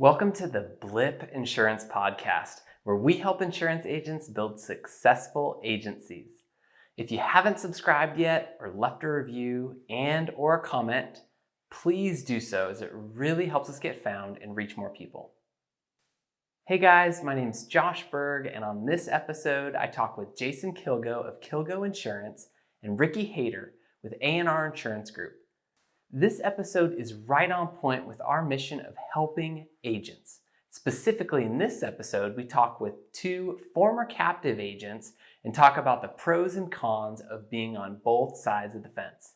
Welcome to the BLIP Insurance Podcast, where we help insurance agents build successful agencies. If you haven't subscribed yet or left a review or a comment, please do so, as it really helps us get found and reach more people. Hey guys, my name's Josh Berg, and on this episode, I talk with Jason Kilgo of Kilgo Insurance and Ricky Hayter with A&R Insurance Group. This episode is right on point with our mission of helping agents. Specifically in this episode, we talk with two former captive agents and talk about the pros and cons of being on both sides of the fence.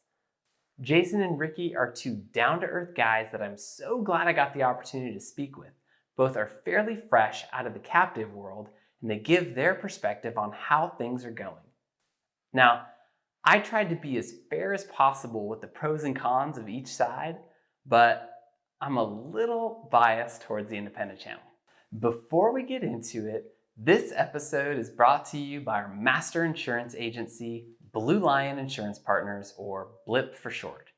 Jason and Ricky are two down-to-earth guys that I'm so glad I got the opportunity to speak with. Both are fairly fresh out of the captive world, and they give their perspective on how things are going. Now, I tried to be as fair as possible with the pros and cons of each side, but I'm a little biased towards the independent channel. Before we get into it, this episode is brought to you by our master insurance agency, Blue Lion Insurance Partners, or BLIP for short.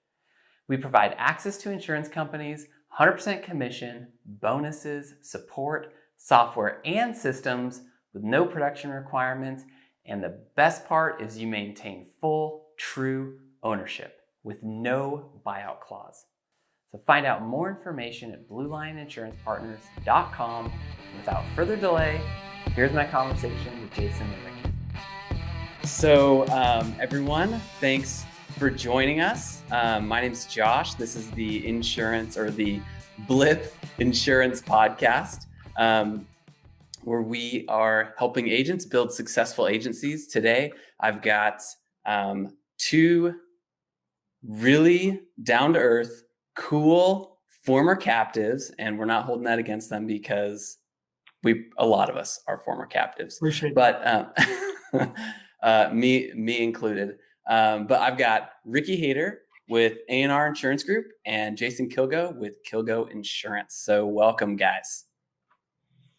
We provide access to insurance companies, 100% commission, bonuses, support, software, and systems with no production requirements. And the best part is you maintain full, true ownership with no buyout clause. So find out more information at BlueLionInsurancePartners.com. Without further delay, here's my conversation with Jason and Ricky. So everyone, thanks for joining us. My name's Josh. This is the insurance or the BLIP Insurance Podcast, where we are helping agents build successful agencies. Today, I've got two really down-to-earth, cool former captives, and we're not holding that against them because a lot of us are former captives. Appreciate but me included. But I've got Ricky Hayter with A&R Insurance Group and Jason Kilgo with Kilgo Insurance. So welcome, guys.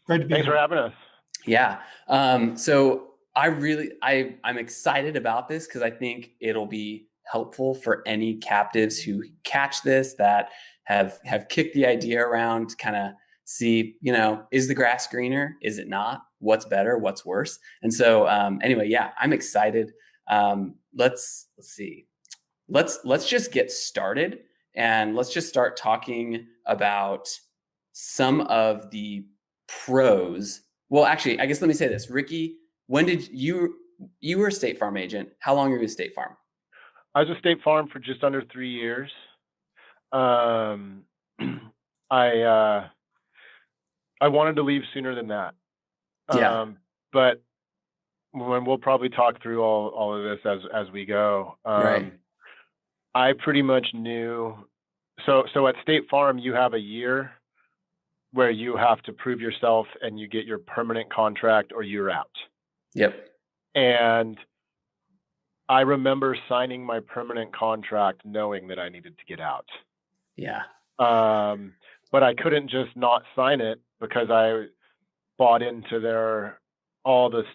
Great to be Thanks here. for having us. Yeah. So I'm excited about this because I think it'll be helpful for any captives who catch this, that have kicked the idea around to kind of see, is the grass greener? Is it not? What's better? What's worse? And so anyway, yeah, I'm excited. Let's see. Let's just get started, and let's just start talking about some of the pros. Well, actually, I guess let me say this. Ricky, when did you were a State Farm agent. How long were you with State Farm? I was with State Farm for just under 3 years. I wanted to leave sooner than that. Yeah. But we'll probably talk through all of this as we go. Right. I pretty much knew. So at State Farm, you have a year where you have to prove yourself and you get your permanent contract or you're out. Yep. And I remember signing my permanent contract knowing that I needed to get out. Yeah. But I couldn't just not sign it because I bought into all the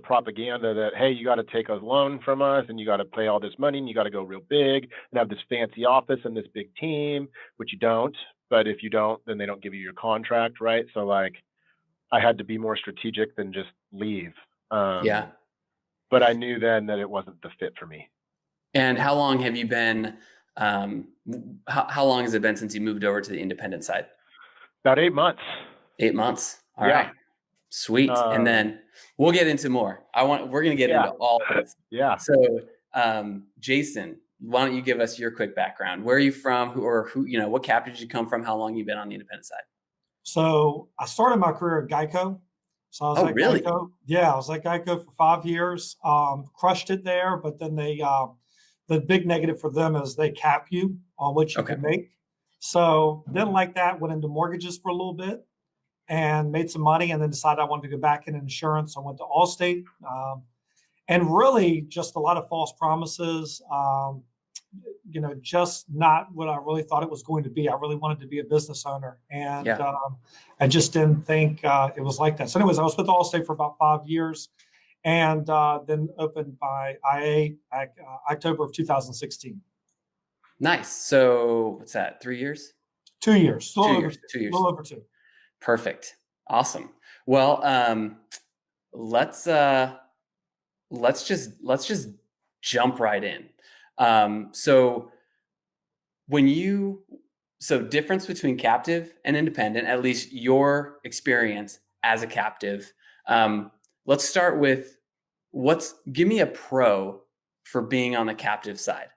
propaganda that, hey, you got to take a loan from us and you got to pay all this money and you got to go real big and have this fancy office and this big team, which you don't. But if you don't, then they don't give you your contract, right? So I had to be more strategic than just leave. Yeah. But I knew then that it wasn't the fit for me. And how long have you been? How long has it been since you moved over to the independent side? About 8 months. 8 months. All Yeah. right. Sweet. And then we'll get into more. We're going to get into all of this. Yeah. So, Jason, why don't you give us your quick background? Where are you from? What captive did you come from? How long have you been on the independent side? So I started my career at Geico. So I was at really? Geico. Yeah, I was at Geico for 5 years. Crushed it there, but then the big negative for them is they cap you on what you can make. So didn't like that. Went into mortgages for a little bit and made some money, and then decided I wanted to go back in insurance. I went to Allstate, and really just a lot of false promises. Just not what I really thought it was going to be. I really wanted to be a business owner, and I just didn't think it was like that. So anyways, I was with Allstate for about 5 years, and then opened by IA October of 2016. Nice. So what's that? 3 years? 2 years. 2 years. 2 years. A little over two. Perfect. Awesome. Well, let's just jump right in. So difference between captive and independent, at least your experience as a captive. Let's start with give me a pro for being on the captive side.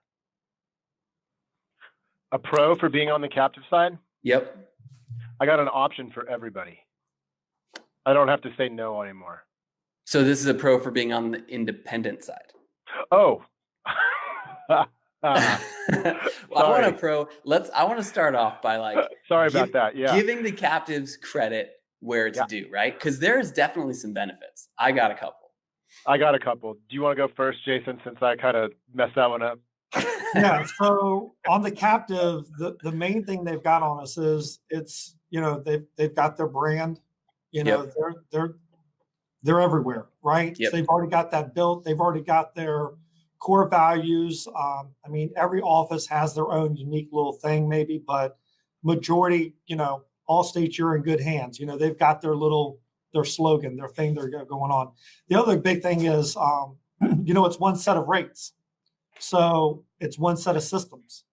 A pro for being on the captive side? Yep. I got an option for everybody. I don't have to say no anymore. So this is a pro for being on the independent side. Oh. I want a pro. I want to start off by about that. Yeah. Giving the captives credit where it's due, right? Because there's definitely some benefits. I got a couple. Do you want to go first, Jason, since I kind of messed that one up? Yeah. So on the captive, the main thing they've got on us is they've got their brand. They're everywhere, right? Yep. So they've already got that built. They've already got their core values. Every office has their own unique little thing, maybe, but majority, Allstate, you're in good hands. They've got their slogan, their thing they're going on. The other big thing is, it's one set of rates. So it's one set of systems.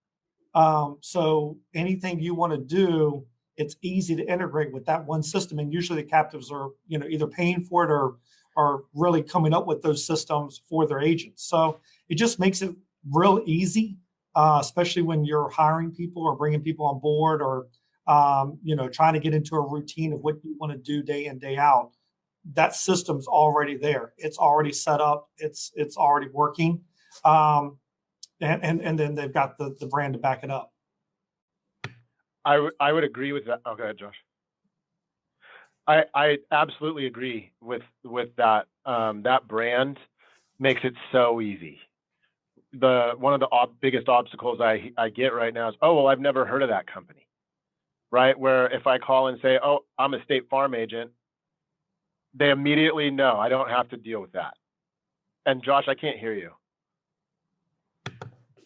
So anything you want to do, it's easy to integrate with that one system. And usually the captives are, either paying for it or are really coming up with those systems for their agents. So it just makes it real easy, especially when you're hiring people or bringing people on board or, trying to get into a routine of what you want to do day in, day out. That system's already there. It's already set up. It's already working. And then they've got the brand to back it up. I would agree with that. Oh, go ahead, Josh. I absolutely agree with that. That brand makes it so easy. One of the biggest obstacles I get right now is, oh, well, I've never heard of that company, right? Where if I call and say, oh, I'm a State Farm agent, they immediately know I don't have to deal with that. And Josh, I can't hear you.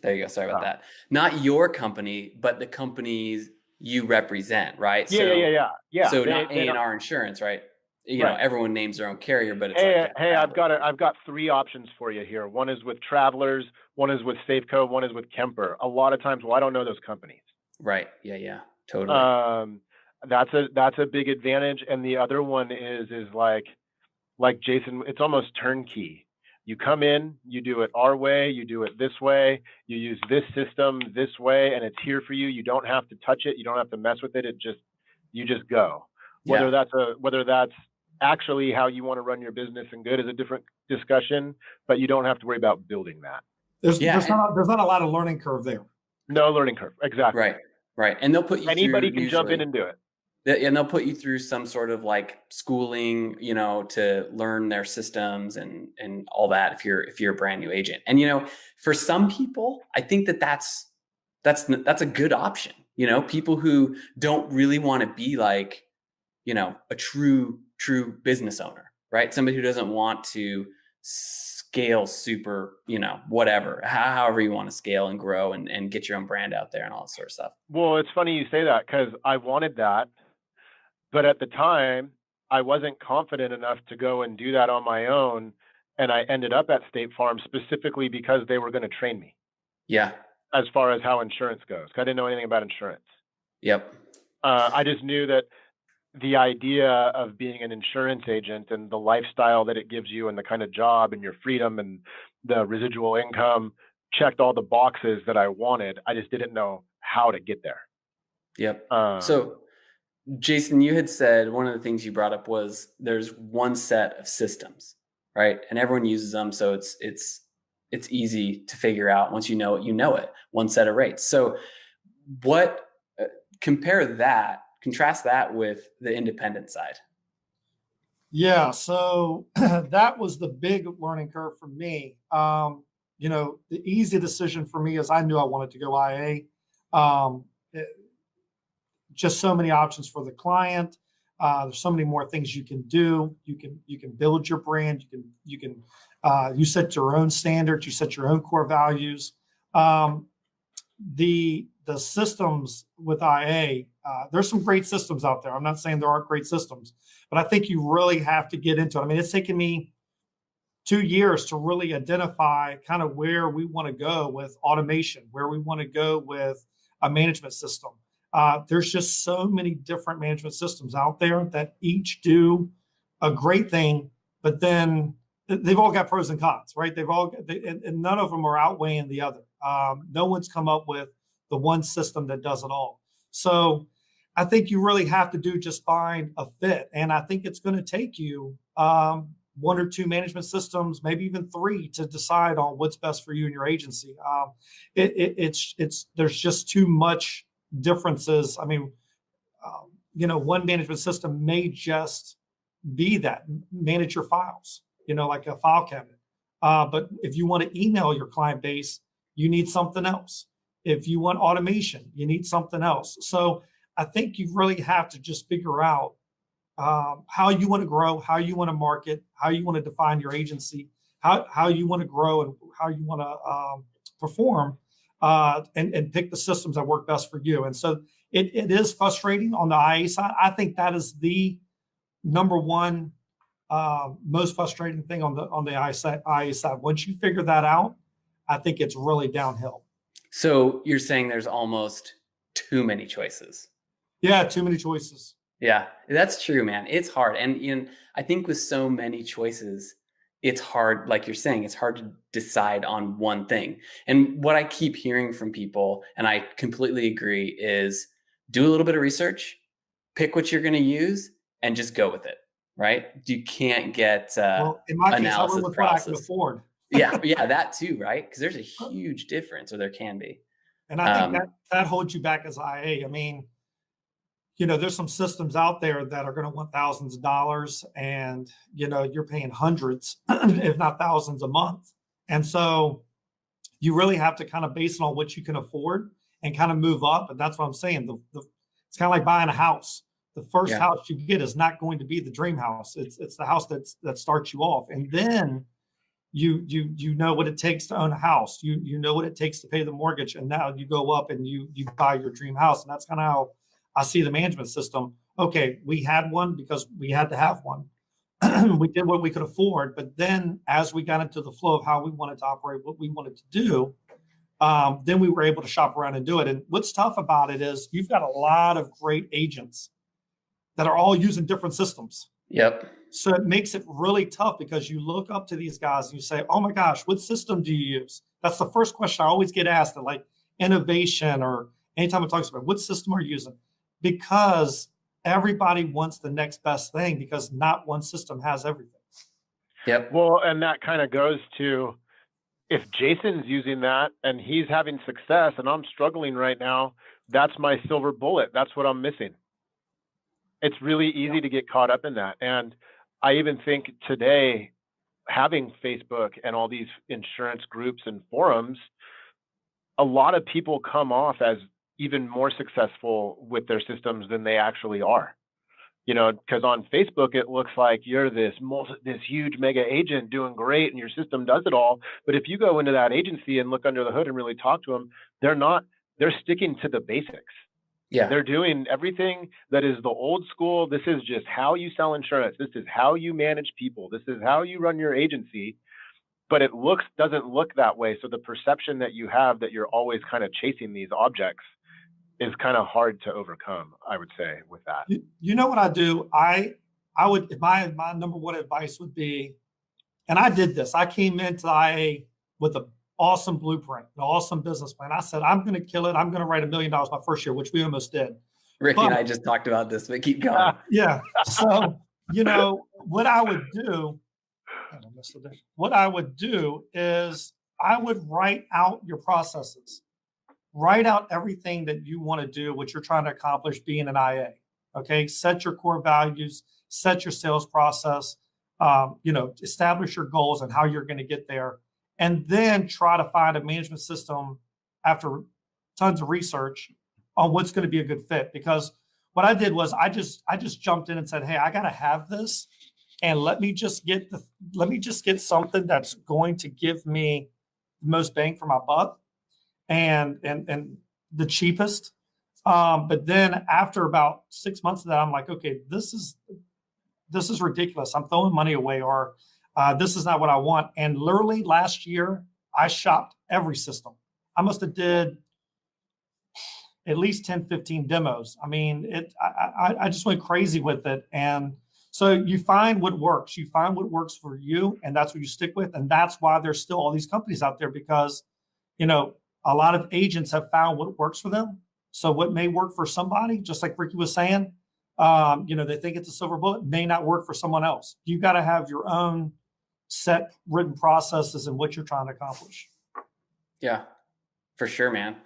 There you go. Sorry about that. Not your company, but the companies you represent, right? Yeah. So not A&R Insurance, right? Everyone names their own carrier, but it's I've got three options for you here. One is with Travelers, one is with Safeco, one is with Kemper. A lot of times, I don't know those companies. Right. Yeah. Totally. That's a big advantage. And the other one is like Jason, it's almost turnkey. You come in, you do it our way, you do it this way, you use this system this way, and it's here for you. You don't have to touch it, you don't have to mess with it. You just go. Whether that's actually how you want to run your business and good is a different discussion, but you don't have to worry about building that. There's not a lot of learning curve there. No learning curve, exactly. Right. And they'll put you anybody can jump in and do it. And they'll put you through some sort of schooling, to learn their systems and all that if you're a brand new agent. And for some people, I think that's a good option. People who don't really want to be a true business owner, right? Somebody who doesn't want to scale super, whatever, however you want to scale and grow and get your own brand out there and all that sort of stuff. Well, it's funny you say that because I wanted that. But at the time, I wasn't confident enough to go and do that on my own. And I ended up at State Farm specifically because they were going to train me. Yeah. As far as how insurance goes. I didn't know anything about insurance. Yep. I just knew that the idea of being an insurance agent and the lifestyle that it gives you and the kind of job and your freedom and the residual income checked all the boxes that I wanted. I just didn't know how to get there. Yep. So Jason, you had said one of the things you brought up was there's one set of systems, right? And everyone uses them. So it's easy to figure out once you know it, one set of rates. So contrast that with the independent side. Yeah. So that was the big learning curve for me. The easy decision for me is I knew I wanted to go IA. Just so many options for the client. There's so many more things you can do. You can build your brand. You set your own standards. You set your own core values. The systems with IA, there's some great systems out there. I'm not saying there aren't great systems, but I think you really have to get into it. I mean, it's taken me 2 years to really identify kind of where we want to go with automation, where we want to go with a management system. There's just so many different management systems out there that each do a great thing, but then they've all got pros and cons, right? And none of them are outweighing the other. No one's come up with the one system that does it all. So I think you really have to just find a fit. And I think it's going to take you 1 or 2 management systems, maybe even 3, to decide on what's best for you and your agency. There's just too much differences. I mean, one management system may just be that manage your files, like a file cabinet. But if you want to email your client base, you need something else. If you want automation, you need something else. So I think you really have to just figure out how you want to grow, how you want to market, how you want to define your agency, how you want to grow, and how you want to perform, and pick the systems that work best for you. And so it is frustrating on the IA side. I think that is the number one most frustrating thing on the IA side. Once you figure that out, I think it's really downhill. So you're saying there's almost too many choices. Yeah, too many choices. Yeah, that's true, man. It's hard. And I think with so many choices, it's hard, like you're saying, it's hard to decide on one thing. And what I keep hearing from people, and I completely agree, is do a little bit of research, pick what you're going to use, and just go with it, right? You can't get in my case, I went with what I can afford. yeah, that too, right? Because there's a huge difference, or there can be. And I think that holds you back as IA. I mean, there's some systems out there that are going to want thousands of dollars, and you're paying hundreds, if not thousands a month. And so you really have to kind of base it on what you can afford and kind of move up. And that's what I'm saying. It's kind of like buying a house. The first house you get is not going to be the dream house. It's the house that starts you off, and then you know what it takes to own a house. You know what it takes to pay the mortgage, and now you go up and you buy your dream house. And that's kind of how I see the management system. Okay, we had one because we had to have one. We did what we could afford, but then as we got into the flow of how we wanted to operate, what we wanted to do, then we were able to shop around and do it. And what's tough about it is you've got a lot of great agents that are all using different systems. Yep. So it makes it really tough because you look up to these guys and you say, oh my gosh, what system do you use? That's the first question I always get asked at like innovation, or anytime it talks about what system are you using? Because everybody wants the next best thing, because not one system has everything. Yep. Well, and that kind of goes to, if Jason's using that and he's having success and I'm struggling right now, that's my silver bullet. That's what I'm missing. It's really easy to get caught up in that. And I even think today, having Facebook and all these insurance groups and forums, a lot of people come off as even more successful with their systems than they actually are. Because on Facebook, it looks like you're this huge mega agent doing great and your system does it all. But if you go into that agency and look under the hood and really talk to them, they're sticking to the basics. Yeah. They're doing everything that is the old school. This is just how you sell insurance. This is how you manage people. This is how you run your agency. But it doesn't look that way. So the perception that you have that you're always kind of chasing these objects is kind of hard to overcome, I would say, with that. You know what I do? I would, my number one advice would be, and I did this. I came into IA with an awesome blueprint, an awesome business plan. I said, I'm going to kill it. I'm going to write $1 million my first year, which we almost did. Ricky and I just talked about this, but keep going. Yeah. So, what I would do, what I would do is I would write out your processes. Write out everything that you want to do, what you're trying to accomplish being an IA. Okay. Set your core values, set your sales process, establish your goals and how you're going to get there. And then try to find a management system after tons of research on what's going to be a good fit. Because what I did was I just jumped in and said, hey, I got to have this. And let me just get something that's going to give me the most bang for my buck and the cheapest. But then after about 6 months of that, I'm like, okay, this is ridiculous. I'm throwing money away, or this is not what I want. And literally last year, I shopped every system. I must have did at least 10, 15 demos. I mean, I just went crazy with it. And so you find what works. You find what works for you, and that's what you stick with. And that's why there's still all these companies out there, because, you know, a lot of agents have found what works for them. So what may work for somebody, just like Ricky was saying, you know, they think it's a silver bullet, may not work for someone else. You got to have your own set written processes and what you're trying to accomplish. Yeah, for sure, man.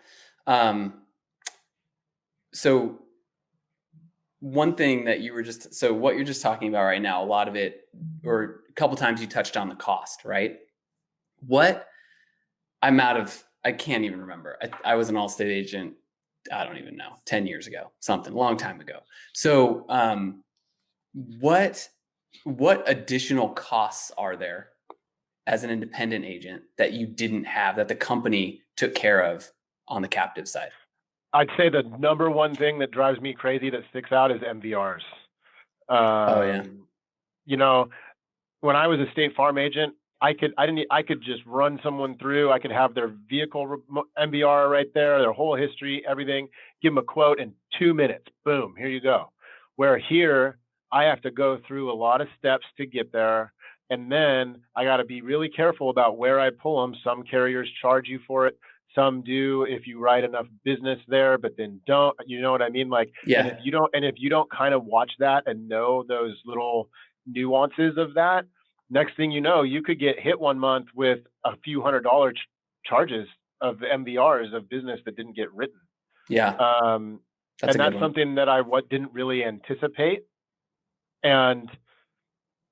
So one thing that you were so what you're just talking about right now, a lot of it, or a couple times you touched on the cost, right? I can't even remember. I was an Allstate agent, I don't even know, 10 years ago, something, a long time ago. So what additional costs are there as an independent agent that you didn't have, that the company took care of on the captive side? I'd say the number one thing that drives me crazy that sticks out is MVRs. Oh yeah. You know, when I was a State Farm agent, I could just run someone through. I could have their vehicle MVR right there, their whole history, everything, give them a quote in 2 minutes. Boom, here you go. Where here, I have to go through a lot of steps to get there. And then I got to be really careful about where I pull them. Some carriers charge you for it. Some do if you write enough business there, but then don't, you know what I mean? Like, Yeah. and if you don't kind of watch that and know those little nuances of that, next thing you know, you could get hit one month with a few $100 charges of MVRs of business that didn't get written. Yeah. That's something that I didn't really anticipate. And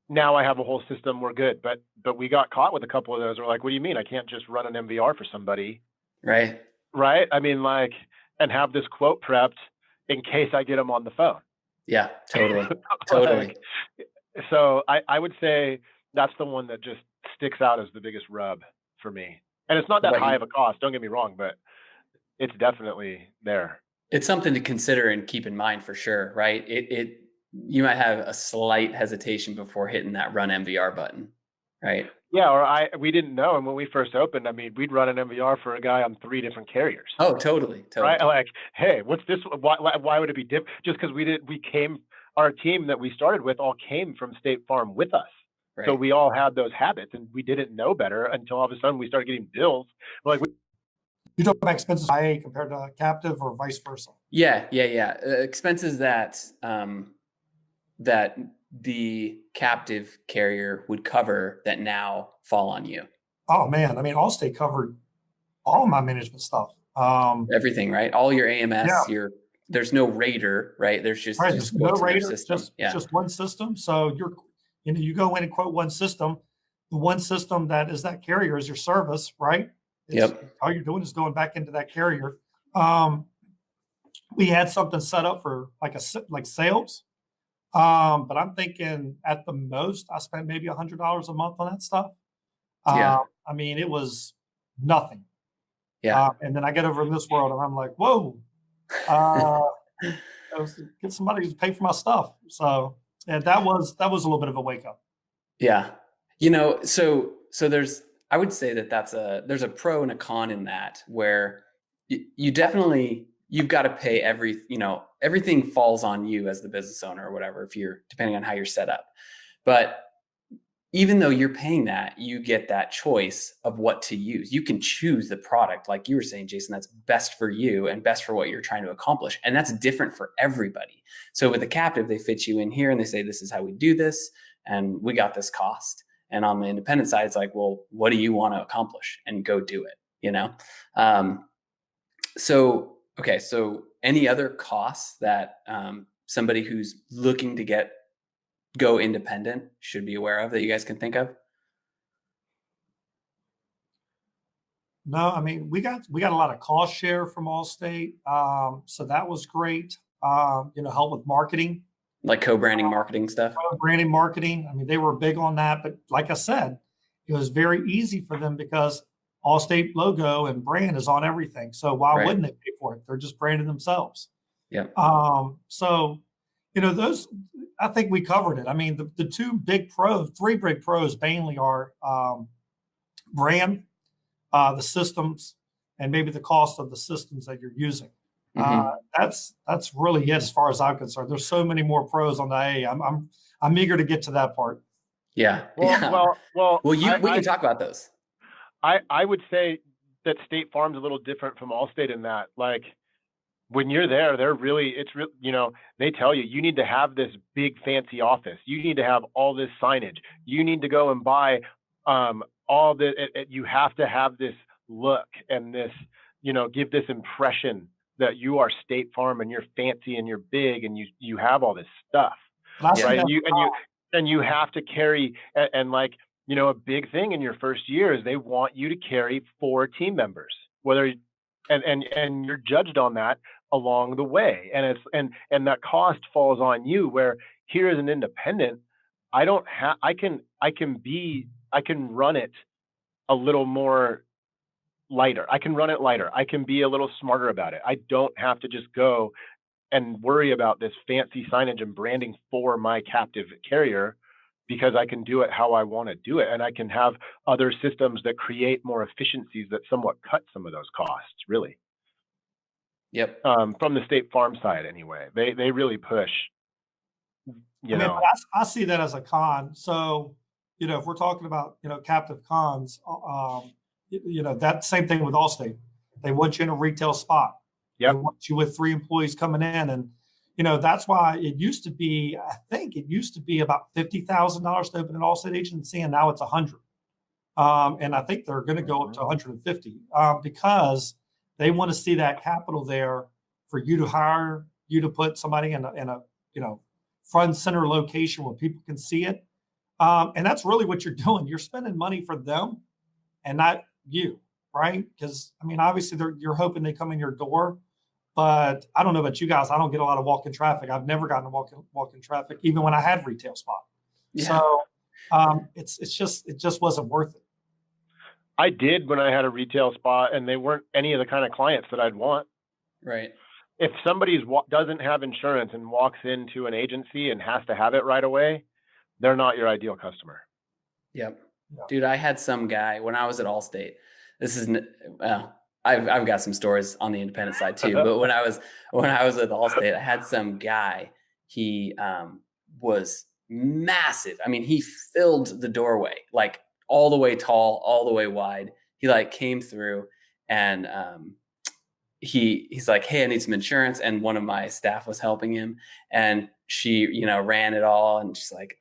now I have a whole system. We're good. But we got caught with a couple of those. We're like, what do you mean? I can't just run an MVR for somebody. Right. Right. I mean, like, and have this quote prepped in case I get them on the phone. Yeah, totally. Totally. So I would say that's the one that just sticks out as the biggest rub for me. And it's not that high of a cost, don't get me wrong, but it's definitely there. It's something to consider and keep in mind for sure, right? You might have a slight hesitation before hitting that run MVR button, right? Yeah, or we didn't know. And when we first opened, I mean, we'd run an MVR for a guy on 3 different carriers. Oh, totally. Right? Like, hey, what's this? Why would it be different? Just because our team that we started with all came from State Farm with us. Right. So we all had those habits, and we didn't know better until all of a sudden we started getting bills. Like, you talk about expenses IA compared to captive, or vice versa? Yeah. Expenses that that the captive carrier would cover that now fall on you. Oh man, I mean, Allstate covered all of my management stuff. Everything, right? All your AMS, there's no rater, right? There's just no rater, just one system. So you go in and quote one system. The one system that is that carrier is your service, right? All you're doing is going back into that carrier. We had something set up for like sales. But I'm thinking at the most, I spent maybe $100 a month on that stuff. I mean, it was nothing. Yeah. And then I get over in this world and I'm like, whoa, get somebody to pay for my stuff. So that was a little bit of a wake up. Yeah. You know, so I would say there's a pro and a con in that, where you definitely, you've got to pay everything falls on you as the business owner or whatever, depending on how you're set up. But even though you're paying that, you get that choice of what to use. You can choose the product, like you were saying, Jason, that's best for you and best for what you're trying to accomplish. And that's different for everybody. So with the captive, they fit you in here and they say, this is how we do this, and we got this cost. And on the independent side, it's like, well, what do you want to accomplish? And go do it, So any other costs that somebody who's looking to go independent should be aware of that you guys can think of? No, I mean, we got a lot of cost share from Allstate. So that was great. Help with marketing. Like co-branding marketing stuff? Co-branding marketing. I mean, they were big on that. But like I said, it was very easy for them because Allstate logo and brand is on everything. So why wouldn't they pay for it? They're just branding themselves. Yeah. So, those, I think we covered it. I mean, the three big pros mainly are brand, the systems, and maybe the cost of the systems that you're using. Mm-hmm. That's really it as far as I'm concerned. There's so many more pros on the A. I'm eager to get to that part. Yeah. Well, Yeah. well, we can talk about those. I would say that State Farm's a little different from Allstate in that, like, when you're there, they tell you, you need to have this big fancy office. You need to have all this signage. You need to go and buy all the, you have to have this look and this, give this impression that you are State Farm and you're fancy and you're big and you have all this stuff, right? And you have to carry, and like, a big thing in your first year is they want you to carry 4 team members, and you're judged on that along the way. And that cost falls on you, where here as an independent, I can run it a little more lighter. I can run it lighter. I can be a little smarter about it. I don't have to just go and worry about this fancy signage and branding for my captive carrier, because I can do it how I want to do it. And I can have other systems that create more efficiencies that somewhat cut some of those costs, really. Yep. From the State Farm side, anyway, they really push. I see that as a con. So, if we're talking about captive cons, that same thing with Allstate. They want you in a retail spot. Yep. They want you with 3 employees coming in, and that's why it used to be. I think it used to be about $50,000 to open an Allstate agency, and now it's $100,000. And I think they're going to go up to $150,000 because they want to see that capital there for you to hire, you to put somebody in a front center location where people can see it. And that's really what you're doing. You're spending money for them and not you, right? Because obviously you're hoping they come in your door, but I don't know about you guys. I don't get a lot of walk-in traffic. I've never gotten walk-in traffic, even when I had retail spot. Yeah. So it just wasn't worth it. I did when I had a retail spot, and they weren't any of the kind of clients that I'd want. Right. If somebody doesn't have insurance and walks into an agency and has to have it right away, they're not your ideal customer. Yep. Dude, I had some guy when I was at Allstate. This is, I've got some stories on the independent side too. But when I was at Allstate, I had some guy. He was massive. He filled the doorway, like all the way tall, all the way wide. He like came through, and he's like, "Hey, I need some insurance." And one of my staff was helping him, and she, ran it all, and she's like,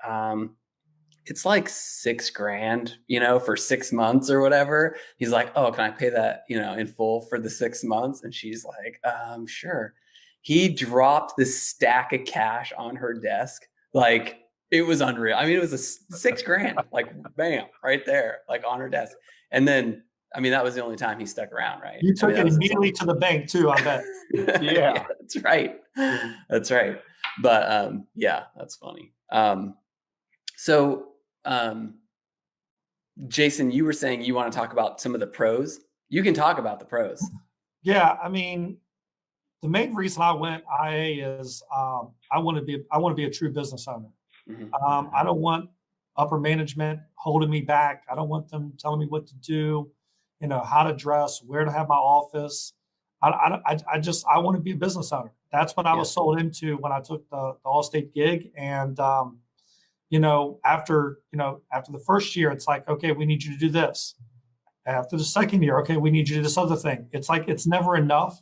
it's like $6,000, for 6 months or whatever. He's like, "Oh, can I pay that, in full for the 6 months?" And she's like, "Sure." He dropped this stack of cash on her desk. Like, it was unreal. It was $6,000, like, bam, right there, like on her desk. And then, that was the only time he stuck around, right? You took it immediately to the bank too, I bet. Yeah. That's right. That's right. But yeah, that's funny. So Jason, you were saying you want to talk about some of the pros. You can talk about the pros. Yeah, the main reason I went IA is I want to be a true business owner. Mm-hmm. I don't want upper management holding me back. I don't want them telling me what to do, how to dress, where to have my office. I want to be a business owner. That's what I was sold into when I took the Allstate gig. And after the first year, it's like, okay, we need you to do this. After the second year, okay, we need you to do this other thing. It's like, it's never enough.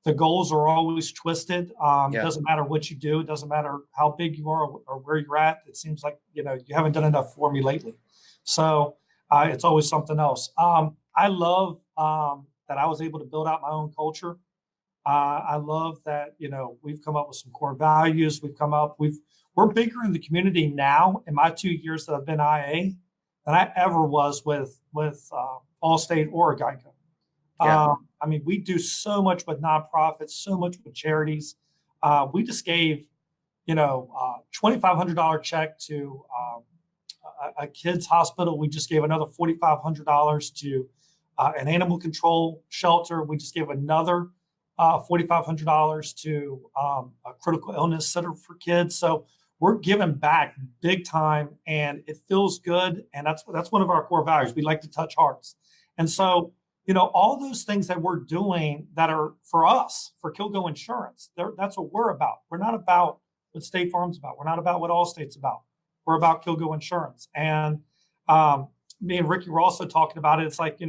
The goals are always twisted. It doesn't matter what you do. It doesn't matter how big you are or where you're at. It seems like, you haven't done enough for me lately. So it's always something else. I love that I was able to build out my own culture. I love that, we've come up with some core values. We're bigger in the community now in my 2 years that I've been IA than I ever was with Allstate or Geico. Yeah. We do so much with nonprofits, so much with charities. We just gave, $2,500 check to a kid's hospital. We just gave another $4,500 to an animal control shelter. We just gave another $4,500 to a critical illness center for kids. So we're giving back big time, and it feels good. And that's one of our core values. We like to touch hearts. And so, all those things that we're doing that are for us, for Kilgo Insurance, that's what we're about. We're not about what State Farm's about. We're not about what Allstate's about. We're about Kilgo Insurance. And me and Ricky were also talking about it. It's like,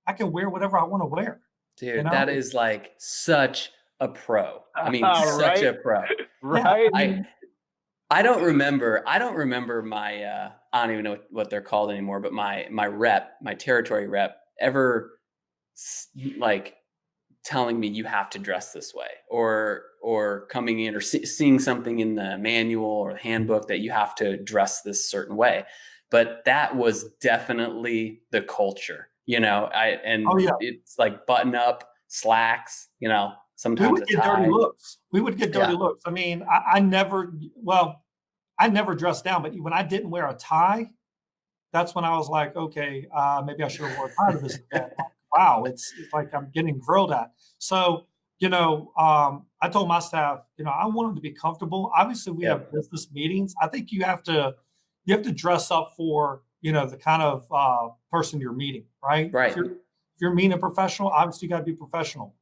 I can wear whatever I want to wear. Dude, that is like such a pro. I mean, such a pro. Right. I don't remember my I don't even know what they're called anymore, but my rep, my territory rep, ever like telling me you have to dress this way, or coming in or seeing something in the manual or the handbook that you have to dress this certain way. But that was definitely the culture, it's like button up, slacks, sometimes we would get dirty looks. I mean, I never dressed down, but when I didn't wear a tie, that's when I was like, okay, maybe I should have worn a tie to this event. Wow, it's like I'm getting grilled at. So, I told my staff, I want them to be comfortable. Obviously, we have business meetings. I think you have to dress up for, the kind of person you're meeting, right? Right. If you're meeting a professional, obviously you got to be professional.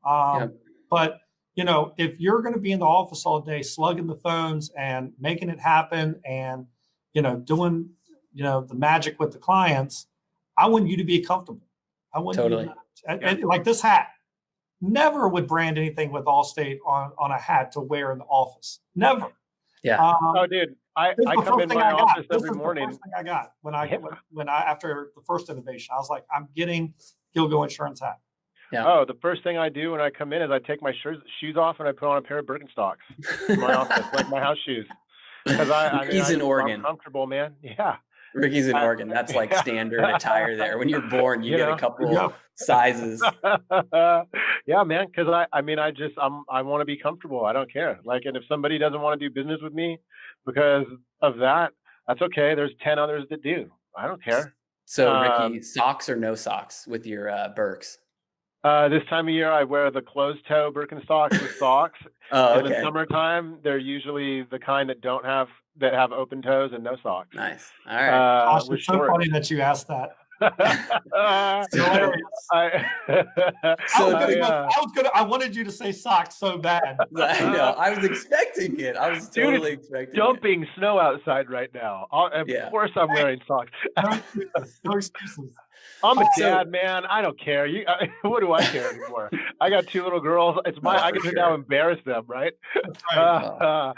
But, if you're going to be in the office all day, slugging the phones and making it happen and, doing, the magic with the clients, I want you to be comfortable. I want totally. And like this hat, never would brand anything with Allstate on a hat to wear in the office. Never. Yeah. Oh, dude, I come in my office every morning. This is the first thing I got when I after the first innovation, I was like, I'm getting Kilgo Insurance hat. Yeah. Oh, the first thing I do when I come in is I take my shoes off and I put on a pair of Birkenstocks in my office, like my house shoes. Because in Oregon. I'm comfortable, man. Yeah. Ricky's in Oregon. That's like standard attire there. When you're born, you get a couple sizes. Yeah, man. Because I want to be comfortable. I don't care. Like, and if somebody doesn't want to do business with me because of that, that's okay. There's 10 others that do. I don't care. So, Ricky, socks or no socks with your Birks? This time of year, I wear the closed toe Birkenstocks with socks. Oh, okay. In the summertime, they're usually the kind that have open toes and no socks. Nice. All right. It's so funny that you asked that. I wanted you to say socks so bad. I know. I was expecting it. I was totally expecting dumping snow outside right now. Of course I'm wearing socks. No excuses. I'm a dad, man. I don't care. What do I care anymore? I got 2 little girls. I get to now embarrass them, right? But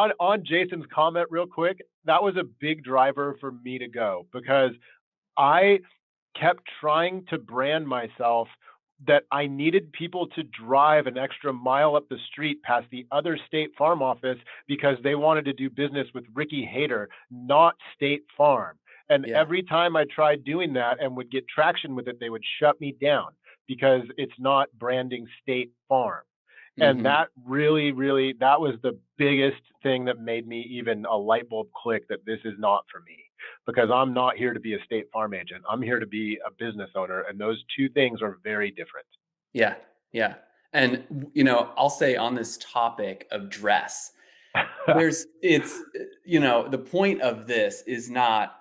on Jason's comment real quick, that was a big driver for me to go because I kept trying to brand myself that I needed people to drive an extra mile up the street past the other State Farm office because they wanted to do business with Ricky Hayter, not State Farm. And every time I tried doing that and would get traction with it, they would shut me down because it's not branding State Farm. And that really, really, that was the biggest thing that made me even a light bulb click that this is not for me because I'm not here to be a State Farm agent. I'm here to be a business owner. And those two things are very different. Yeah. Yeah. And, I'll say on this topic of dress, the point of this is not,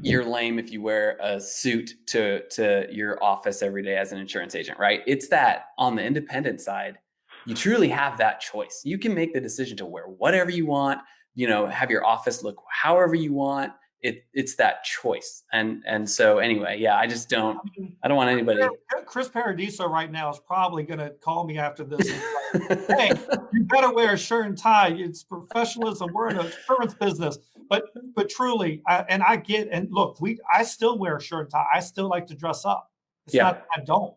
you're lame if you wear a suit to your office every day as an insurance agent, right? It's that on the independent side, you truly have that choice. You can make the decision to wear whatever you want, have your office look however you want. It's that choice. And so anyway, I don't want anybody. Chris Paradiso right now is probably going to call me after this. Like, hey, you better wear a shirt and tie. It's professionalism. We're in an insurance business. But truly, I still wear a shirt and tie. I still like to dress up. It's not I don't.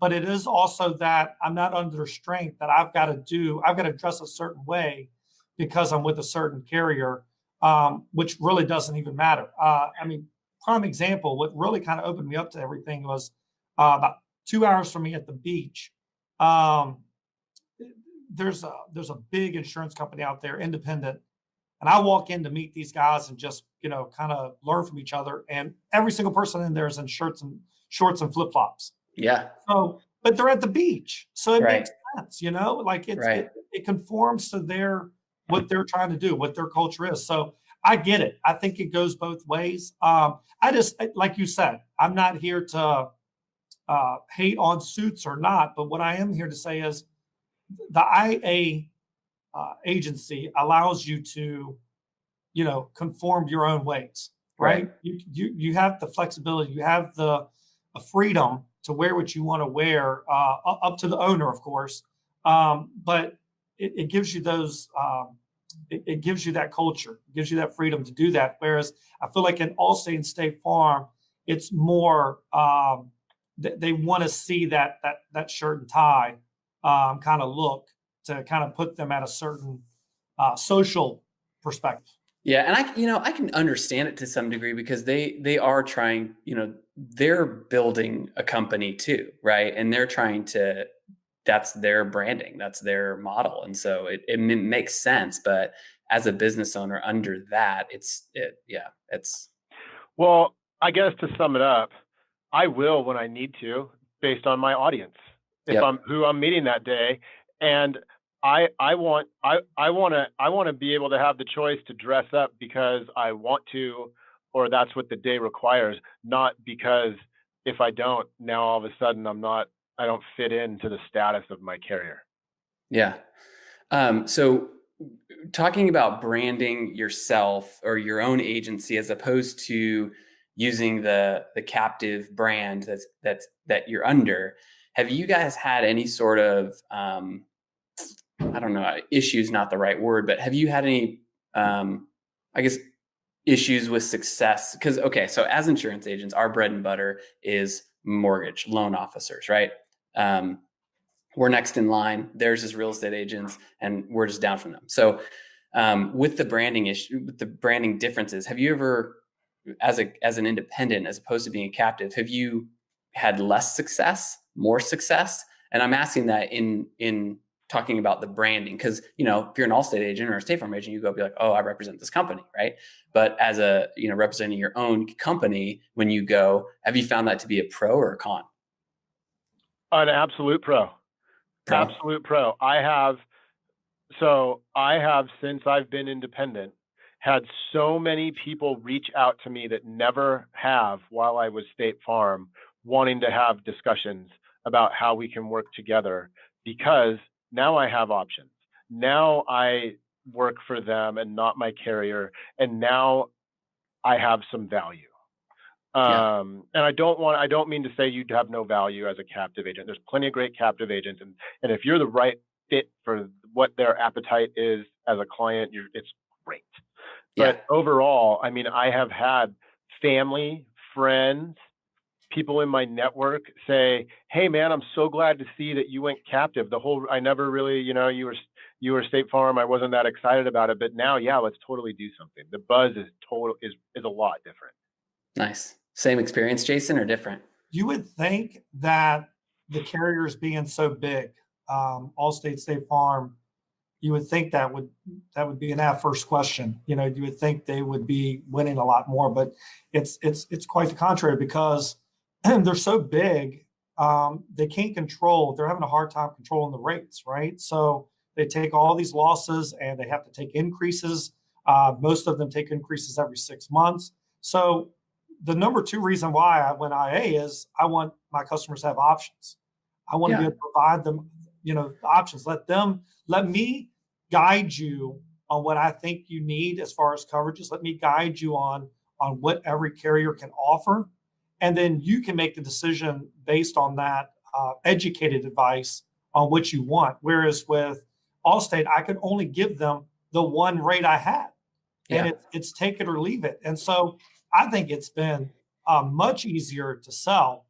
But it is also that I'm not under strength that I've got to dress a certain way because I'm with a certain carrier, which really doesn't even matter. Prime example, what really kind of opened me up to everything was about 2 hours from me at the beach. There's a big insurance company out there, independent. And I walk in to meet these guys and just, kind of learn from each other. And every single person in there is in shorts and flip-flops. Yeah. So but they're at the beach, so it Right. makes sense, like Right. it conforms to what they're trying to do, what their culture is. So I get it. I think it goes both ways. I just, like you said, I'm not here to hate on suits or not, but what I am here to say is the IA agency allows you to, conform your own ways, right? Right. You have the flexibility, you have the freedom to wear what you want to wear, up to the owner, of course. But it gives you those. It gives you that culture, it gives you that freedom to do that. Whereas I feel like in Allstate and State Farm, it's more they want to see that shirt and tie kind of look to kind of put them at a certain social perspective. Yeah, and I can understand it to some degree because they are trying, they're building a company too, right? And they're trying to, that's their branding, that's their model, and so it makes sense. But as a business owner under that, it's. Well, I guess to sum it up, I will when I need to, based on my audience, if Yep. I'm who I'm meeting that day, and I want to be able to have the choice to dress up because I want to, or that's what the day requires, not because if I don't, now all of a sudden I don't fit into the status of my carrier. Yeah. So talking about branding yourself or your own agency as opposed to using the captive brand that you're under, have you guys had any sort of I don't know, issues, not the right word, but have you had any I guess issues with success? Because so as insurance agents, our bread and butter is mortgage loan officers, right? We're next in line. Theirs is real estate agents, and we're just down from them. So with the branding issue, with the branding differences, have you ever, as an independent, as opposed to being a captive, have you had less success, more success? And I'm asking that in talking about the branding, because if you're an Allstate agent or a State Farm agent, you go be like, oh, I represent this company, right? But as a representing your own company, when you go, have you found that to be a pro or a con? An absolute pro. Absolute pro. I have, since I've been independent, had so many people reach out to me that never have while I was State Farm, wanting to have discussions about how we can work together, because now I have options. Now I work for them and not my carrier, and now I have some value. And I don't mean to say you'd have no value as a captive agent. There's plenty of great captive agents, and if you're the right fit for what their appetite is as a client, it's great. But overall, I mean, I have had family, friends, people in my network say, "Hey man, I'm so glad to see that you went captive. I never really, you were State Farm. I wasn't that excited about it, but now, let's totally do something." The buzz is a lot different. Nice. Same experience, Jason, or different? You would think that the carriers being so big, Allstate, State Farm, you would think that would be an first question. You would think they would be winning a lot more, but it's quite the contrary, because they're so big, they can't control. They're having a hard time controlling the rates, right? So they take all these losses and they have to take increases. Most of them take increases every 6 months. So the number two reason why I went IA is I want my customers to have options. I want to be able to provide them, the options. Let me guide you on what I think you need as far as coverages. Let me guide you on what every carrier can offer. And then you can make the decision based on that educated advice on what you want. Whereas with Allstate, I could only give them the one rate I had. And it's take it or leave it. And so I think it's been much easier to sell.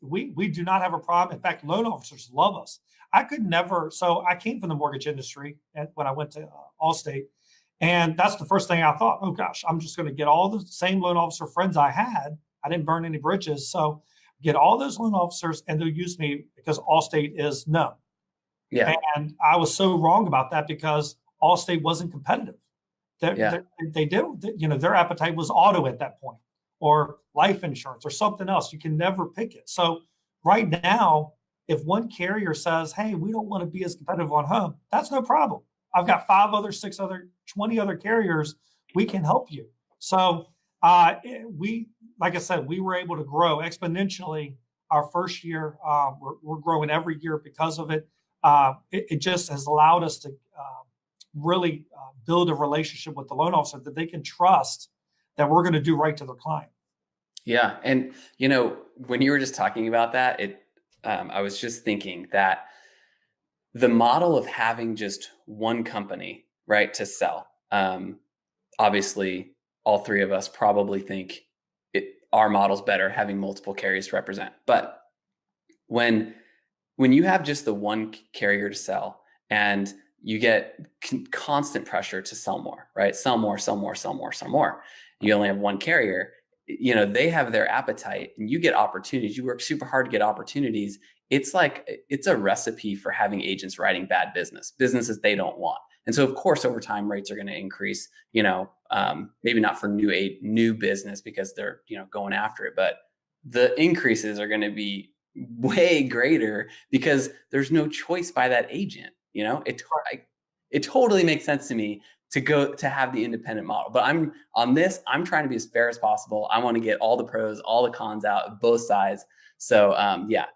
We do not have a problem. In fact, loan officers love us. I could never. So I came from the mortgage industry when I went to Allstate, and that's the first thing I thought. Oh gosh, I'm just going to get all the same loan officer friends I had. I didn't burn any bridges, so get all those loan officers, and they'll use me because Allstate is known. Yeah, and I was so wrong about that because Allstate wasn't competitive. They did, their appetite was auto at that point, or life insurance, or something else. You can never pick it. So right now, if one carrier says, hey, we don't want to be as competitive on home, that's no problem. I've got 5 other, 6 other, 20 other carriers. We can help you. So like I said, we were able to grow exponentially our first year. We're growing every year because of it. It just has allowed us to really build a relationship with the loan officer that they can trust that we're going to do right to their client. Yeah. And, when you were just talking about that, I was just thinking that the model of having just one company, right, to sell, obviously all 3 of us probably think our model's better having multiple carriers to represent. But when you have just the one carrier to sell and you get constant pressure to sell more, right? Sell more, sell more, sell more, sell more. You only have one carrier, they have their appetite and you get opportunities. You work super hard to get opportunities. It's a recipe for having agents writing bad businesses they don't want. And so of course, over time, rates are going to increase, maybe not for new business because they're, going after it, but the increases are going to be way greater because there's no choice by that agent. It totally makes sense to me to have the independent model, but I'm trying to be as fair as possible. I want to get all the pros, all the cons out of both sides. So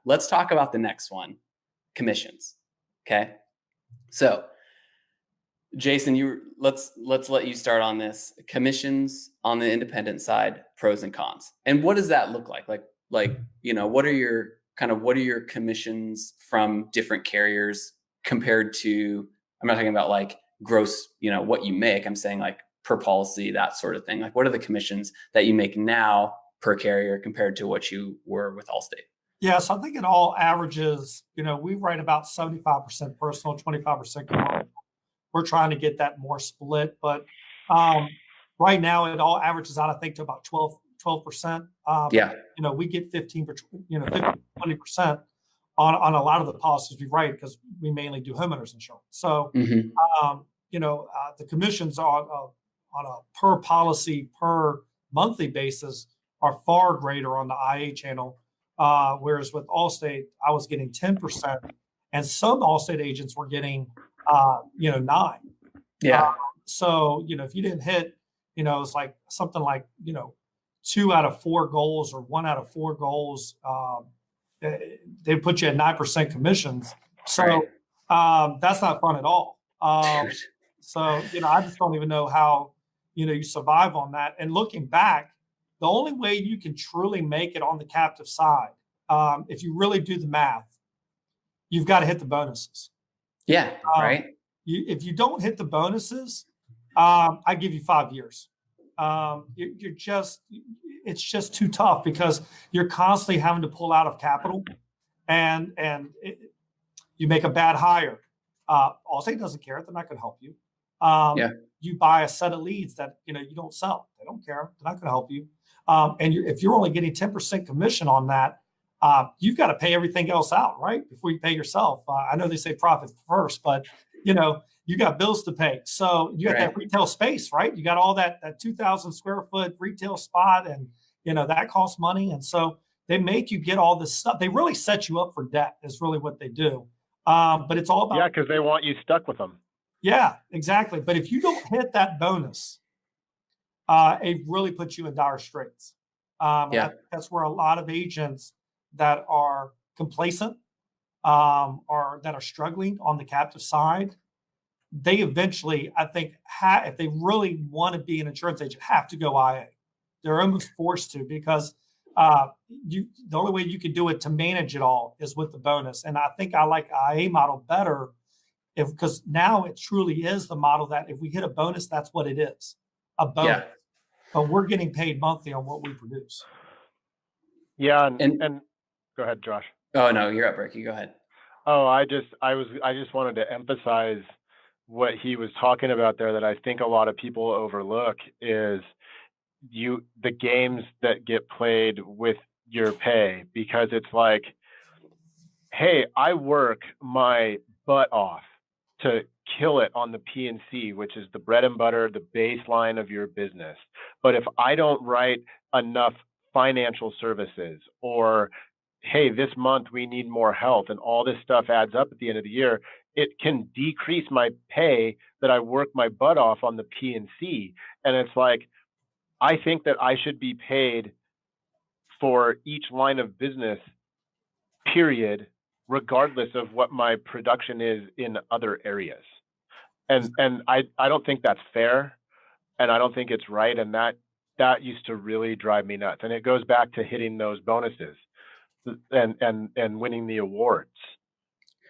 let's talk about the next one, commissions. Okay. So Jason, let's let you start on this. Commissions on the independent side, pros and cons. And what does that look like? Like, what are your commissions from different carriers compared to, I'm not talking about like gross, what you make. I'm saying like per policy, that sort of thing. Like, what are the commissions that you make now per carrier compared to what you were with Allstate? Yeah, so I think it all averages, we write about 75% personal, 25% commercial. We're trying to get that more split, but right now it all averages out, I think, to about 12%. Yeah. We get 15, 20% on a lot of the policies we write because we mainly do homeowners insurance. So, the commissions on a per policy, per monthly basis are far greater on the IA channel. Whereas with Allstate, I was getting 10%, and some Allstate agents were getting 9. Yeah. So, if you didn't hit, it's like something like, 2 out of 4 goals or 1 out of 4 goals, they put you at 9% commissions. So that's not fun at all. So, I just don't even know how, you survive on that. And looking back, the only way you can truly make it on the captive side, if you really do the math, you've got to hit the bonuses. Yeah, right. If you don't hit the bonuses, I give you 5 years. It's just too tough because you're constantly having to pull out of capital, and you make a bad hire. Allstate doesn't care; they're not going to help you. You buy a set of leads that you don't sell; they don't care; they're not going to help you. And if you're only getting 10% commission on that, you've got to pay everything else out, right? Before you pay yourself. I know they say profit first, but you got bills to pay. So you got that retail space, right? You got all that 2,000 square foot retail spot, and that costs money. And so they make you get all this stuff. They really set you up for debt is really what they do. But it's all about, because they want you stuck with them. Yeah, exactly. But if you don't hit that bonus, it really puts you in dire straits. That's where a lot of agents that are complacent or that are struggling on the captive side, they eventually, I think, if they really want to be an insurance agent, have to go IA. They're almost forced to because the only way you can do it to manage it all is with the bonus. And I think I like IA model better because now it truly is the model that if we hit a bonus, that's what it is, a bonus. Yeah. But we're getting paid monthly on what we produce. Yeah, and go ahead, Josh. Oh no, you're up, Ricky. Go ahead. Oh, I just wanted to emphasize what he was talking about there that I think a lot of people overlook is the games that get played with your pay, because it's like, hey, I work my butt off to kill it on the P&C, which is the bread and butter, the baseline of your business. But if I don't write enough financial services or hey, this month we need more health, and all this stuff adds up at the end of the year, it can decrease my pay that I work my butt off on the P&C. And it's like, I think that I should be paid for each line of business, period, regardless of what my production is in other areas. And I don't think that's fair, and I don't think it's right. And that used to really drive me nuts. And it goes back to hitting those bonuses and winning the awards.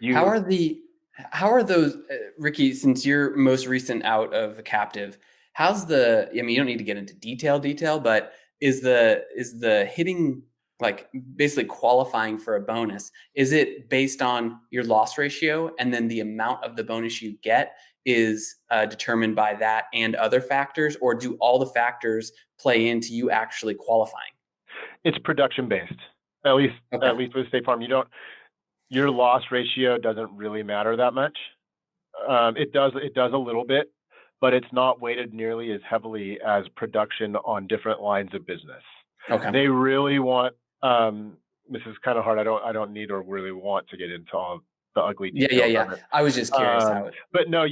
How are those, Ricky, since you're most recent out of a captive, how's I mean, you don't need to get into detail, but is the hitting, like basically qualifying for a bonus, is it based on your loss ratio, and then the amount of the bonus you get is determined by that and other factors, or do all the factors play into you actually qualifying? It's production based, at least with State Farm. Your loss ratio doesn't really matter that much. It does a little bit, but it's not weighted nearly as heavily as production on different lines of business. Okay. They really want, this is kind of hard. I don't need or really want to get into all the ugly details. Yeah. I was just curious how it. But no,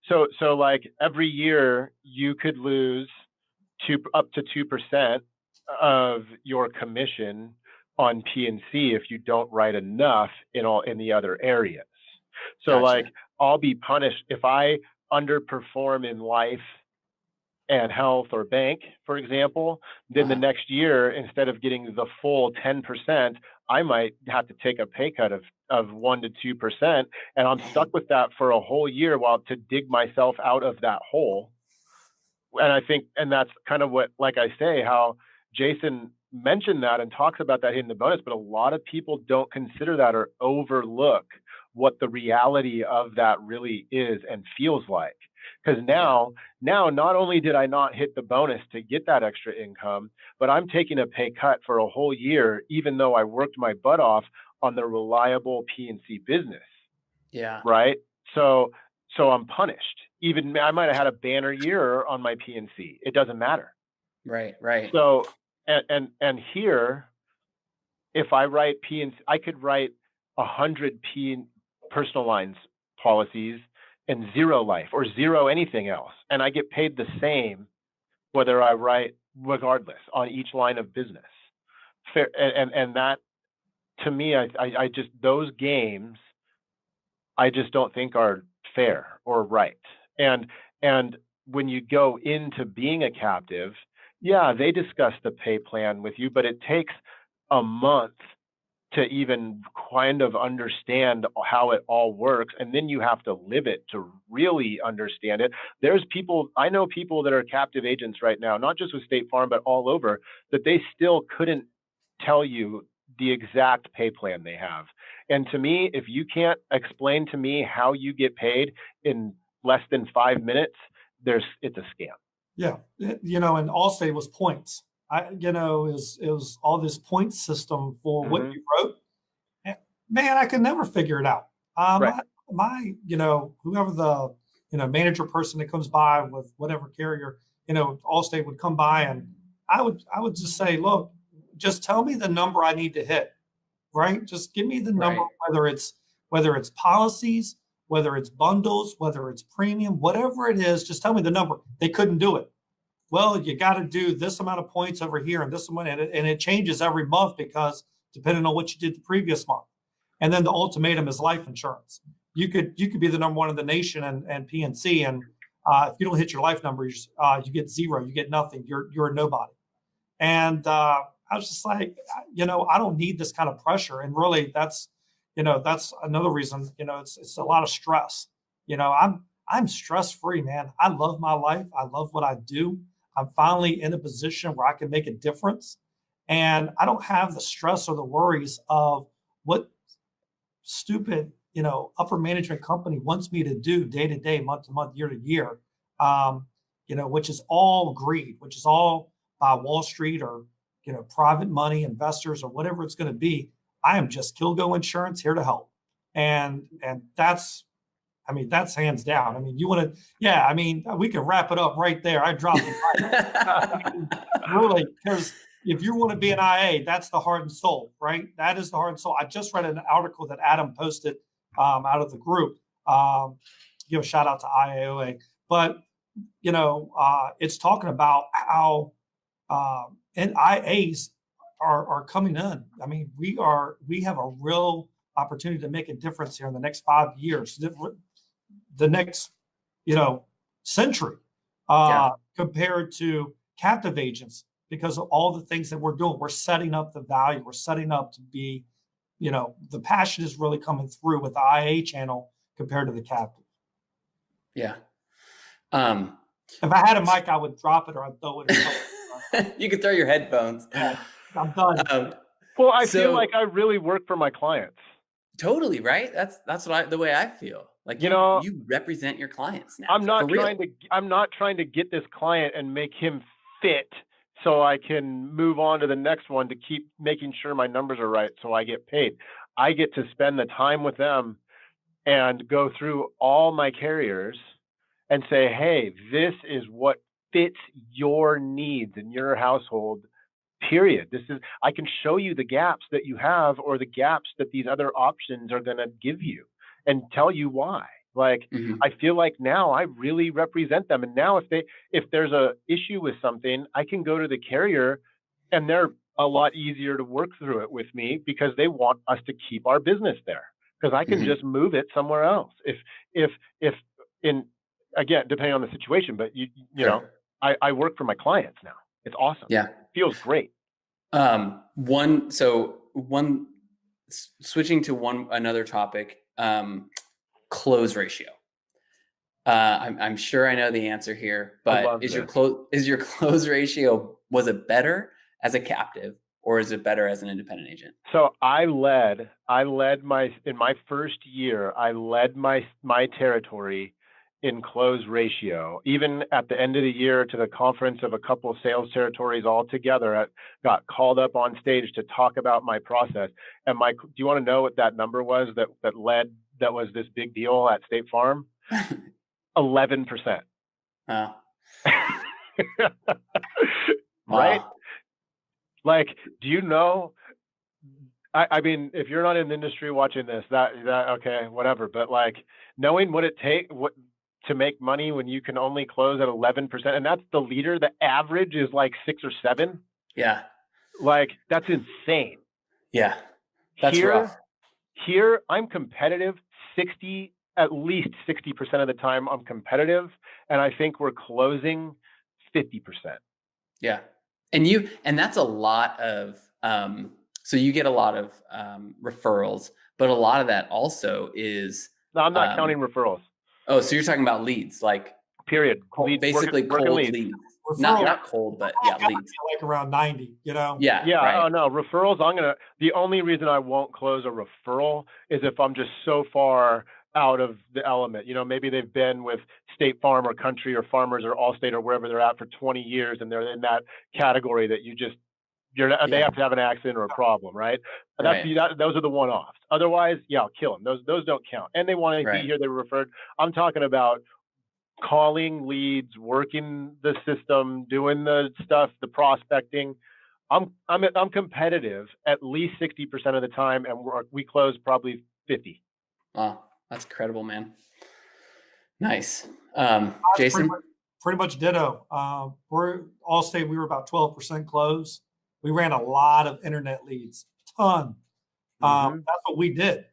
so like every year you could lose up to 2% of your commission on P&C if you don't write enough in the other areas. So Gotcha. like, I'll be punished if I underperform in life and health or bank, for example. Then the next year, instead of getting the full 10%, I might have to take a pay cut of 1 to 2%, and I'm stuck with that for a whole year to dig myself out of that hole. And I think, and that's kind of what, like I say, how Jason mentioned that and talks about that in the bonus, but a lot of people don't consider that or overlook what the reality of that really is and feels like. Because now not only did I not hit the bonus to get that extra income, but I'm taking a pay cut for a whole year, even though I worked my butt off on the reliable P&C business. Yeah. Right. So I'm punished. Even I might have had a banner year on my P&C. It doesn't matter. Right. So, and here, if I write P&C, I could write 100 personal lines policies and 0 life or 0 anything else, and I get paid the same whether I write regardless on each line of business. Fair, and that, to me, I just, those games, I just don't think are fair or right. And when you go into being a captive, yeah, they discuss the pay plan with you, but it takes a month to even kind of understand how it all works. And then you have to live it to really understand it. I know people that are captive agents right now, not just with State Farm, but all over, that they still couldn't tell you the exact pay plan they have. And to me, if you can't explain to me how you get paid in less than 5 minutes, it's a scam. Yeah, and Allstate was points. It was all this point system for what you wrote. And, man, I could never figure it out. Right. Whoever the manager person that comes by with whatever carrier, Allstate would come by, and I would just say, look, just tell me the number I need to hit, right? Just give me the number, whether it's policies, whether it's bundles, whether it's premium, whatever it is, just tell me the number. They couldn't do it. Well, you got to do this amount of points over here and this amount, and it changes every month because depending on what you did the previous month. And then the ultimatum is life insurance. You could be the number 1 in the nation and P&C, and if you don't hit your life numbers, you get 0, you get nothing. You're a nobody. And I was just like, I don't need this kind of pressure. And really, that's another reason. It's a lot of stress. I'm stress free, man. I love my life. I love what I do. I'm finally in a position where I can make a difference. And I don't have the stress or the worries of what stupid, upper management company wants me to do day to day, month to month, year to year, which is all greed, which is all by Wall Street or, private money, investors, or whatever it's going to be. I am just Kilgo Insurance, here to help. And that's hands down. we can wrap it up right there. I dropped it. Really, because if you want to be an IA, that's the heart and soul, right? That is the heart and soul. I just read an article that Adam posted out of the group. Give a shout out to IAOA, but it's talking about how and IAs are coming in. I mean, we have a real opportunity to make a difference here in the next 5 years, the next century, compared to captive agents, because of all the things that we're doing. We're setting up the value. We're setting up to be, the passion is really coming through with the IA channel compared to the captive. Yeah. If I had a mic, I would drop it or I'd throw it. You could throw your headphones. Yeah, I'm done. Well, I feel like I really work for my clients. Totally, right? That's the way I feel. Like you represent your clients now. I'm not trying to get this client and make him fit so I can move on to the next one to keep making sure my numbers are right so I get paid. I get to spend the time with them and go through all my carriers and say, hey, this is what fits your needs in your household, period. I can show you the gaps that you have or the gaps that these other options are going to give you and tell you why. Like, I feel like now I really represent them. And now if there's a issue with something, I can go to the carrier and they're a lot easier to work through it with me because they want us to keep our business there because I can just move it somewhere else. If again, depending on the situation, but I work for my clients now. It's awesome. Yeah. It feels great. Switching to another topic, close ratio. I'm sure I know the answer here, but is your close ratio, was it better as a captive or is it better as an independent agent? So in my first year, I led my territory in close ratio. Even at the end of the year to the conference of a couple of sales territories all together, I got called up on stage to talk about my process. And do you want to know what that number was that was this big deal at State Farm? 11%. Wow. Right? Like, do you know? I mean, if you're not in the industry watching this, that okay, whatever. But like knowing what it takes, to make money when you can only close at 11%, and that's the leader. The average is like 6 or 7. Yeah. Like that's insane. Yeah. That's rough. Here I'm competitive at least 60% of the time I'm competitive. And I think we're closing 50%. Yeah. And that's a lot of, so you get a lot of referrals, but a lot of that also is. No, I'm not counting referrals. Oh, so you're talking about leads, like period. Leads, basically cold leads. Not cold, but leads. Like around 90, Yeah. Right. Oh no, referrals. The only reason I won't close a referral is if I'm just so far out of the element. Maybe they've been with State Farm or Country or Farmers or Allstate or wherever they're at for 20 years, and they're in that category that they have to have an accident or a problem, right? Those are the one-offs. Otherwise, I'll kill them. Those don't count. And they want to be here. They were referred. I'm talking about calling leads, working the system, doing the stuff, the prospecting. I'm competitive at least 60% of the time, and we close probably 50. Wow, that's incredible, man. Nice. Jason? Pretty much ditto. We're Allstate. We were about 12% close. We ran a lot of internet leads, ton. That's what we did.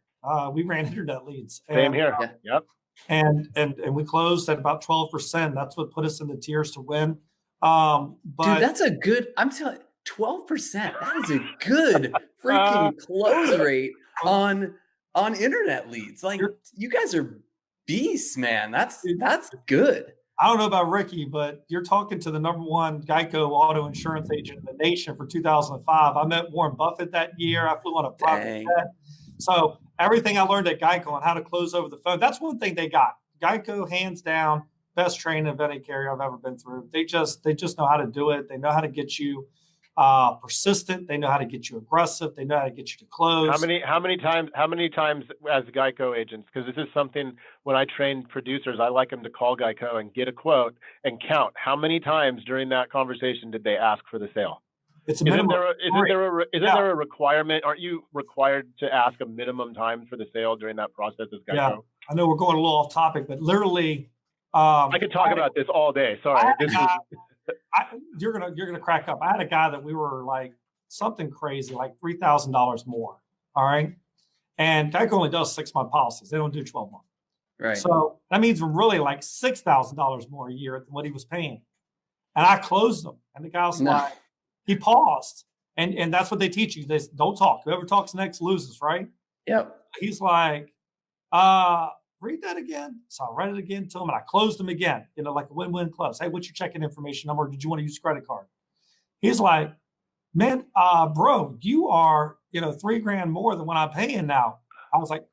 We ran internet leads. Same here. Yep. And we closed at about 12%. That's what put us in the tiers to win. Dude, that's a good. I'm telling you, 12%. That is a good freaking close rate on internet leads. Like you guys are beasts, man. That's good. I don't know about Ricky, but you're talking to the #1 Geico auto insurance agent in the nation for 2005. I met Warren Buffett that year. I flew on a private jet. So everything I learned at Geico on how to close over the phone, that's one thing they got. Geico, hands down, best training of any carrier I've ever been through. They just know how to do it. They know how to get you persistent. They know how to get you aggressive. They know how to get you to close. How many times as Geico agents? Because this is something when I train producers, I like them to call Geico and get a quote and count how many times during that conversation did they ask for the sale. It's a minimum. Isn't there a requirement? Aren't you required to ask a minimum time for the sale during that process as Geico? Yeah, I know we're going a little off topic, but literally, I could talk about this all day. Sorry. You're gonna crack up. I had a guy that we were like something crazy, like $3,000 more. All right, and Geico only does 6-month policies; they don't do 12-month. Right. So that means really like $6,000 more a year than what he was paying. And I closed him, and the guy was like, he paused, and that's what they teach you. They don't talk. Whoever talks next loses, right? Yep. He's like, read that again. So I read it again to him, and I closed him again. Like a win-win close. Hey, what's your checking information number? Did you want to use credit card? He's like, man, bro, you are, $3,000 more than what I'm paying now. I was like,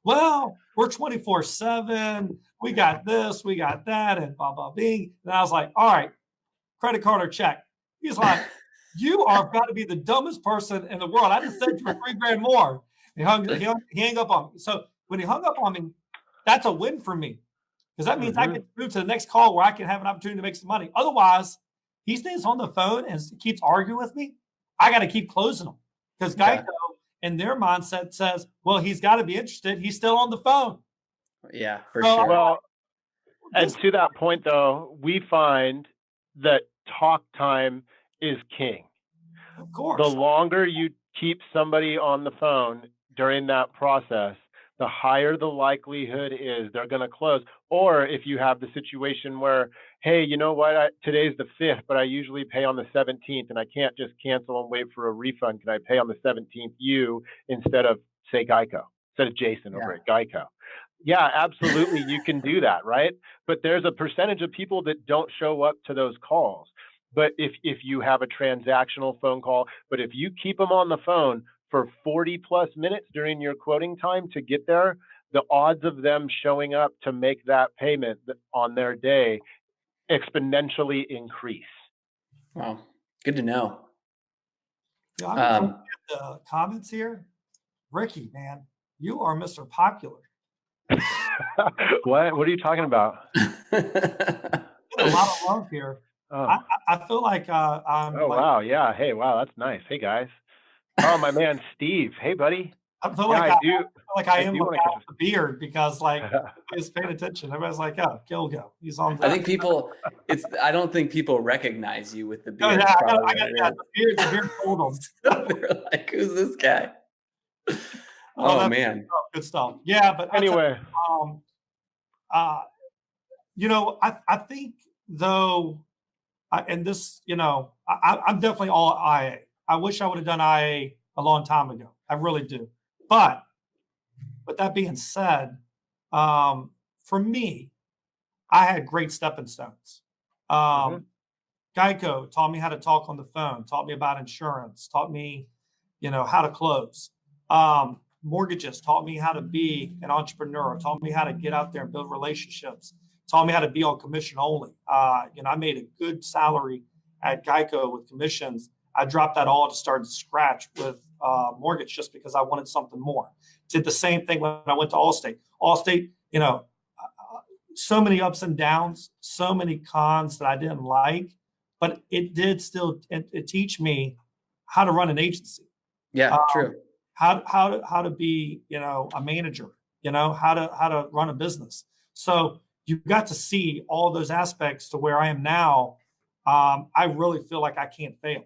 well, we're 24/7. We got this, we got that, and blah, blah, bing. And I was like, all right, credit card or check. He's like, you are got to be the dumbest person in the world. I just said you were $3,000 more. He hung up on me. So when he hung up on me, that's a win for me. Because that means I can move to the next call where I can have an opportunity to make some money. Otherwise, he stays on the phone and keeps arguing with me. I got to keep closing him. Because Geico, in their mindset, says, well, he's got to be interested. He's still on the phone. Yeah, for sure. Well, and to that point, though, we find that talk time is king. Of course. The longer you keep somebody on the phone during that process, the higher the likelihood is they're going to close. Or if you have the situation where, hey, you know what, today's the 5th, but I usually pay on the 17th, and I can't just cancel and wait for a refund. Can I pay on the 17th you instead of, say, Geico, instead of Jason over at Geico? Yeah, absolutely, you can do that, right? But there's a percentage of people that don't show up to those calls. But if you have a transactional phone call, but if you keep them on the phone for 40 plus minutes during your quoting time to get there, the odds of them showing up to make that payment on their day exponentially increase. Wow, good to know. Yeah, I'm looking at the comments here. Ricky, man, you are Mr. Popular. What are you talking about? A lot of love here. Oh. I feel like I'm. Oh, wow. Yeah. Hey, wow. That's nice. Hey, guys. Oh, my man, Steve. Hey, buddy. I feel like I am without the beard because he's paying attention. Everybody's like, oh, Kilgo. He's on. I think people. I don't think people recognize you with the beard. Oh, yeah, I got the beard. The beard told them. They're like, who's this guy? Oh man, good stuff. Yeah, but anyway, I think though, and this, I'm definitely all IA. I wish I would have done IA a long time ago. I really do. But with that being said, for me, I had great stepping stones. Geico taught me how to talk on the phone, taught me about insurance, taught me, how to close. Mortgages taught me how to be an entrepreneur, taught me how to get out there and build relationships, taught me how to be on commission only. I made a good salary at Geico with commissions. I dropped that all to start scratch with mortgage just because I wanted something more. Did the same thing when I went to Allstate. Allstate, so many ups and downs, so many cons that I didn't like, but it did still it teach me how to run an agency. Yeah, true. How to be, a manager, how to run a business. So you got to see all those aspects to where I am now. I really feel like I can't fail.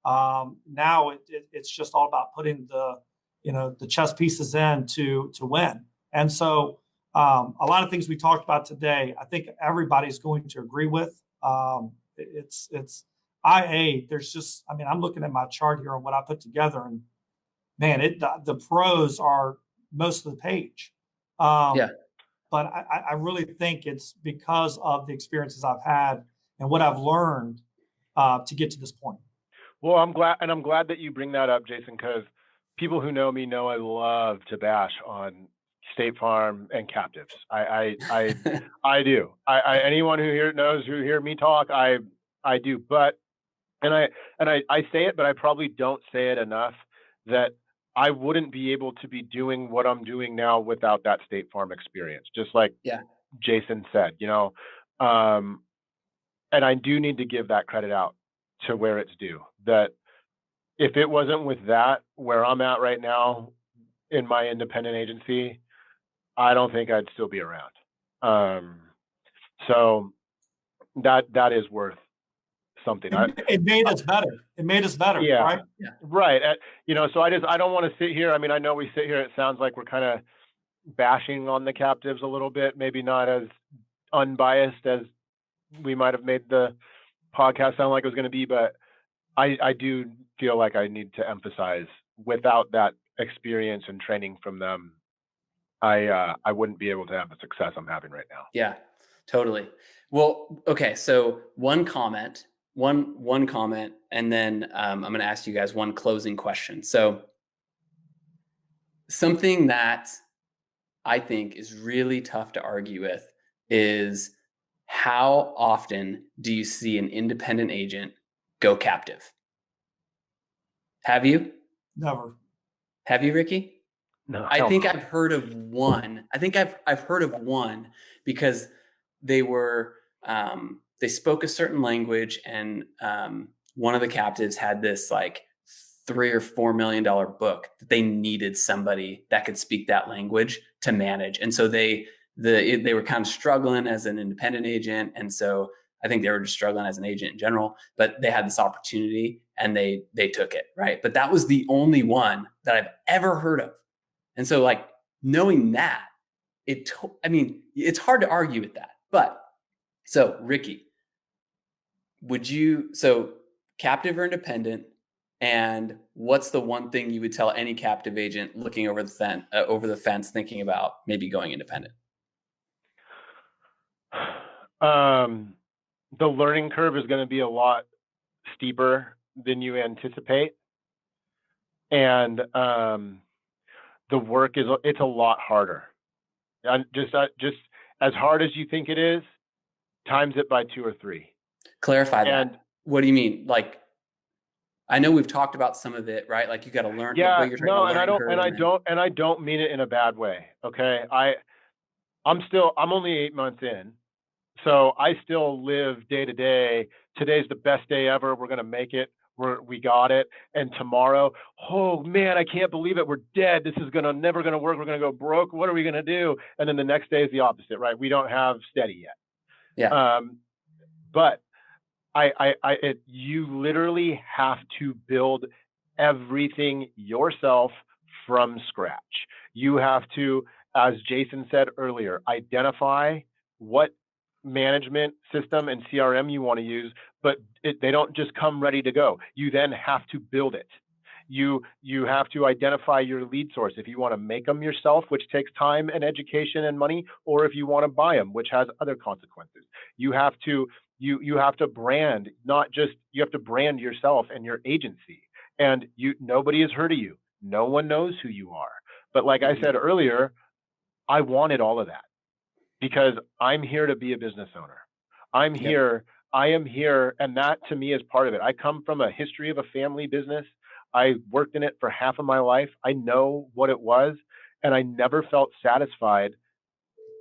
Now it's just all about putting the chess pieces in to win. And so a lot of things we talked about today, I think everybody's going to agree with. It's IA. There's just, I'm looking at my chart here on what I put together, and man, the pros are most of the page. But I really think it's because of the experiences I've had and what I've learned to get to this point. Well, I'm glad that you bring that up, Jason, because people who know me know I love to bash on State Farm and captives. I do. Anyone who hear me talk, I do. But I say it, but I probably don't say it enough that I wouldn't be able to be doing what I'm doing now without that State Farm experience. Just like Jason said, and I do need to give that credit out to where it's due. That if it wasn't with that, where I'm at right now in my independent agency, I don't think I'd still be around. So that is worth something. It made us better. It made us better, Yeah. right? Yeah. Right. So I don't want to sit here. I mean, I know we sit here, it sounds like we're kind of bashing on the captives a little bit, maybe not as unbiased as we might have made the podcast sound like it was going to be, but I do feel like I need to emphasize, without that experience and training from them, I wouldn't be able to have the success I'm having right now. Yeah, totally. Well, okay. So one comment, and then I'm going to ask you guys one closing question. So something that I think is really tough to argue with is, how often do you see an independent agent go captive? Have you? Never. Have you, Ricky? No, I think I've heard of one. I think I've heard of one because they were they spoke a certain language, and one of the captives had this like $3 or $4 million book that they needed somebody that could speak that language to manage, and so they were kind of struggling as an independent agent, and so I think they were just struggling as an agent in general, but they had this opportunity and they took it, right? But that was the only one that I've ever heard of. And so like knowing that, it's hard to argue with that. But so Ricky, so captive or independent, and what's the one thing you would tell any captive agent looking over the fence, thinking about maybe going independent? The learning curve is going to be a lot steeper than you anticipate. And the work it's a lot harder. And just as hard as you think it is, times it by 2 or 3. Clarify that. What do you mean? Like, I know we've talked about some of it, right? Like you got to learn. Yeah, no, and I don't mean it in a bad way. Okay, I'm only 8 months in, so I still live day to day. Today's the best day ever. We're gonna make it. We got it. And tomorrow, oh man, I can't believe it. We're dead. This is never gonna work. We're gonna go broke. What are we gonna do? And then the next day is the opposite, right? We don't have steady yet. Yeah. But you literally have to build everything yourself from scratch. You have to, as Jason said earlier, identify what management system and CRM you want to use, but they don't just come ready to go. You then have to build it. You have to identify your lead source if you want to make them yourself, which takes time and education and money, or if you want to buy them, which has other consequences. You have to brand, you have to brand yourself and your agency. And nobody has heard of you. No one knows who you are. But like I said earlier, I wanted all of that because I'm here to be a business owner. I am here, and that to me is part of it. I come from a history of a family business. I worked in it for half of my life. I know what it was, and I never felt satisfied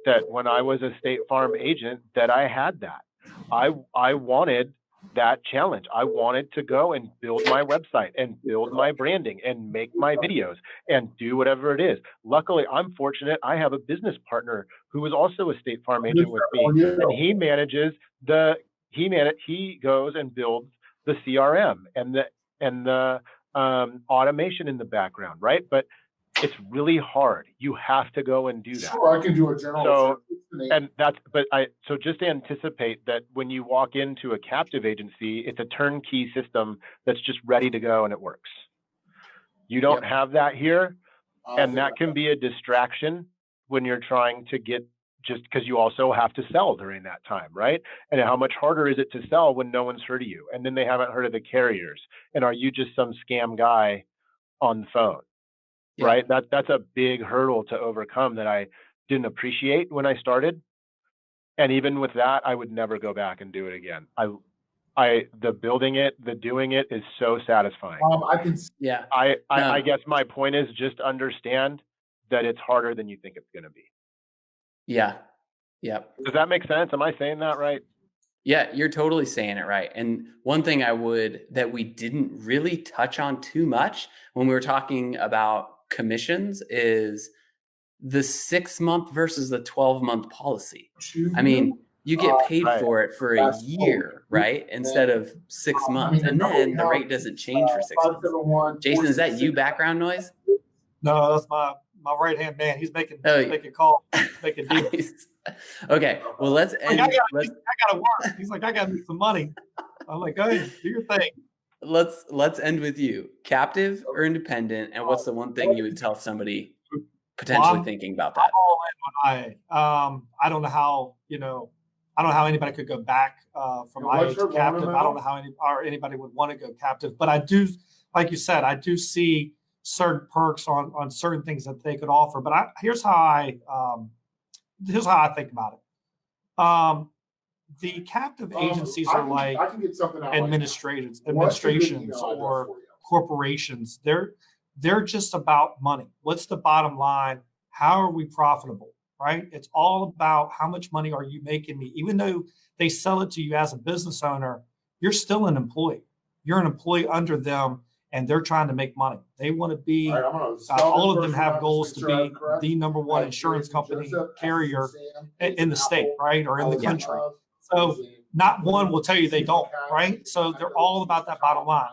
that when I was a State Farm agent that I had that. I wanted that challenge. I wanted to go and build my website and build my branding and make my videos and do whatever it is. Luckily, I'm fortunate. I have a business partner who is also a State Farm agent with me, and he manages he goes and builds the CRM and the automation in the background, right? But it's really hard. You have to go and do that. Sure, I can do a general. So just anticipate that when you walk into a captive agency, it's a turnkey system that's just ready to go and it works. You don't have that here, and that can be a distraction when you're trying to get, just because you also have to sell during that time, right? And how much harder is it to sell when no one's heard of you, and then they haven't heard of the carriers, and are you just some scam guy on the phone? Yeah. Right? That's a big hurdle to overcome that I didn't appreciate when I started. And even with that, I would never go back and do it again. The building it, the doing it is so satisfying. I guess my point is just understand that it's harder than you think it's going to be. Yeah. Yeah. Does that make sense? Am I saying that right? Yeah, you're totally saying it right. And one thing that we didn't really touch on too much when we were talking about commissions is the 6-month versus the 12-month policy. I mean, you get paid Right. for it for a year, right? Instead of 6 months. And then the rate doesn't change for 6 months. Jason, is that you background noise? No, that's my right hand man. He's making calls, making deals. Nice. Okay, well, let's end. I gotta work. He's like, I gotta make some money. I'm like, go ahead, do your thing. Let's end with you. Captive or independent, and what's the one thing you would tell somebody potentially thinking about that? I'm all in on IA. I don't know how I don't know how anybody could go back from IA to captive. I don't know how anybody would want to go captive, but I do, like you said, I do see certain perks on certain things that they could offer. But here's how I think about it. The captive agencies are like administrations or corporations. They're just about money. What's the bottom line? How are we profitable? Right? It's all about how much money are you making me? Even though they sell it to you as a business owner, you're still an employee. You're an employee under them, and they're trying to make money. They want to be, all of them have goals to be the number one insurance company carrier in the state, right? Or in the country. So not one will tell you they don't, right? So they're all about that bottom line.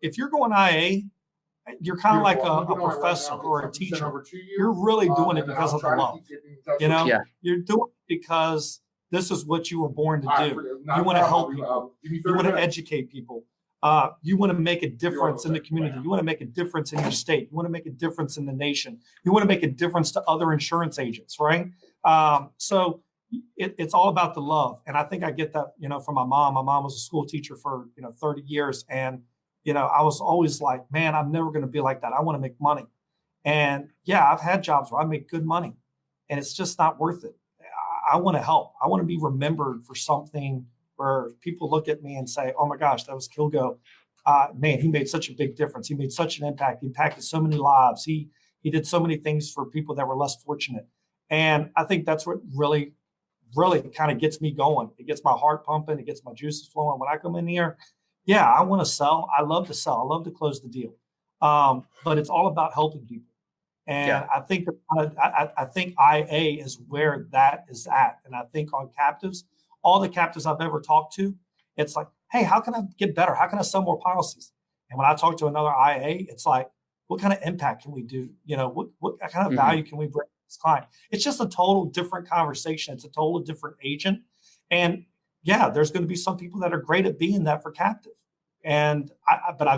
If you're going IA, you're kind of like a professor or a teacher. You're really doing it because of the love. You're doing it because this is what you were born to do. You want to help people. You want to educate people. You want to make a difference in the community. You want to make a difference in your state. You want to make a difference in the nation. You want to make a difference to other insurance agents, right? So it's all about the love. And I think I get that, from my mom. My mom was a school teacher for, 30 years. And, I was always like, man, I'm never going to be like that. I want to make money. And yeah, I've had jobs where I make good money and it's just not worth it. I want to help. I want to be remembered for something where people look at me and say, oh my gosh, that was Kilgo. Man, he made such a big difference. He made such an impact. He impacted so many lives. He did so many things for people that were less fortunate. And I think that's what really kind of gets me going. It gets my heart pumping. It gets my juices flowing. When I come in here, yeah, I want to sell. I love to sell. I love to close the deal. But it's all about helping people. And I think I think IA is where that is at. And I think on captives, all the captives I've ever talked to, it's like, hey, how can I get better? How can I sell more policies? And when I talk to another IA, it's like, what kind of impact can we do? What kind of value can we bring to this client? It's just a total different conversation. It's a total different agent. And yeah, there's going to be some people that are great at being that for captive. And but I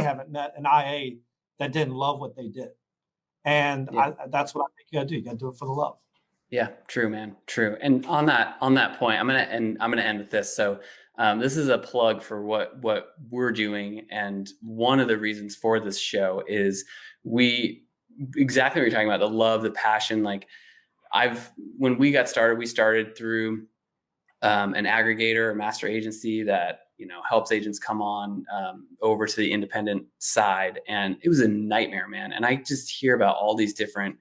haven't met an IA that didn't love what they did. And that's what I think you got to do. You got to do it for the love. Yeah, true, man. True. And on that point, I'm going to end with this. So this is a plug for what we're doing. And one of the reasons for this show is exactly what you're talking about, the love, the passion. Like when we got started, we started through an aggregator, a master agency that, helps agents come on over to the independent side. And it was a nightmare, man. And I just hear about all these different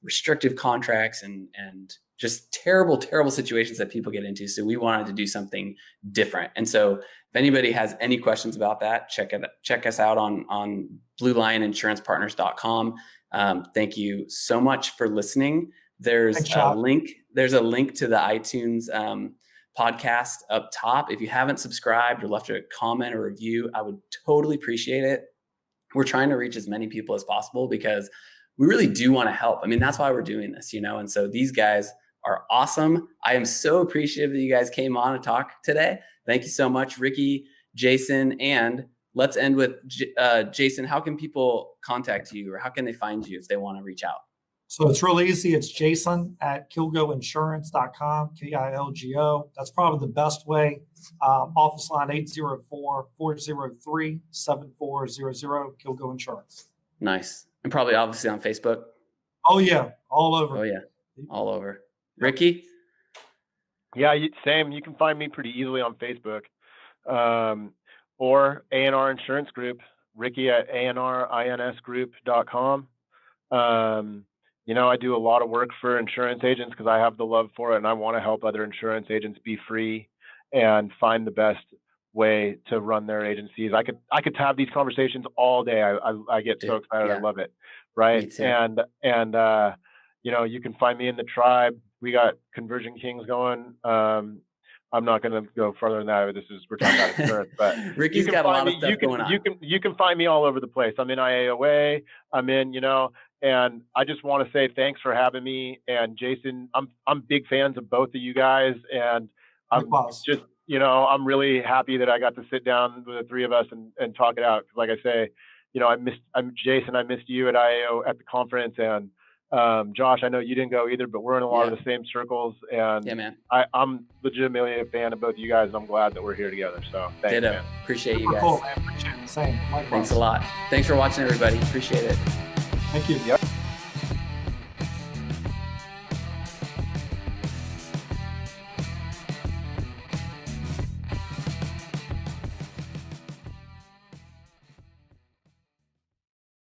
restrictive contracts and just terrible, terrible situations that people get into. So we wanted to do something different. And so if anybody has any questions about that, check us out on BlueLionInsurancePartners.com. Thank you so much for listening. There's a link to the iTunes podcast up top. If you haven't subscribed or left a comment or review, I would totally appreciate it. We're trying to reach as many people as possible because we really do want to help. I mean, that's why we're doing this, And so these guys are awesome. I am so appreciative that you guys came on to talk today. Thank you so much, Ricky, Jason, and let's end with Jason. How can people contact you or how can they find you if they want to reach out? So it's real easy. It's Jason at kilgoinsurance.com, KILGO. That's probably the best way. Office line 804-403-7400, Kilgo Insurance. Nice. And probably obviously on Facebook. Oh, yeah. All over. Oh, yeah. All over. Ricky? Yeah, same. You can find me pretty easily on Facebook or A&R Insurance Group, Ricky at ANRINSgroup.com. I do a lot of work for insurance agents because I have the love for it, and I want to help other insurance agents be free and find the best way to run their agencies. I could have these conversations all day. I get so excited. Yeah. I love it. Right. Me too. And you can find me in the tribe. We got Conversion Kings going. I'm not going to go further than that. We're talking about insurance, but Ricky's got a lot of stuff going on. You can find me all over the place. I'm in IAOA. I'm in, and I just want to say thanks for having me. And Jason, I'm big fans of both of you guys, and I'm just, I'm really happy that I got to sit down with the three of us and talk it out. 'Cause like I say, I'm Jason. I missed you at IAO at the conference, and Josh, I know you didn't go either, but we're in a lot of the same circles, and yeah, man. I'm legitimately a fan of both of you guys, and I'm glad that we're here together. So thanks, Ditto. man. Appreciate you guys. Cool, man. Appreciate it. Same. Likewise. Thanks a lot. Thanks for watching, everybody. Appreciate it. Thank you. Yep.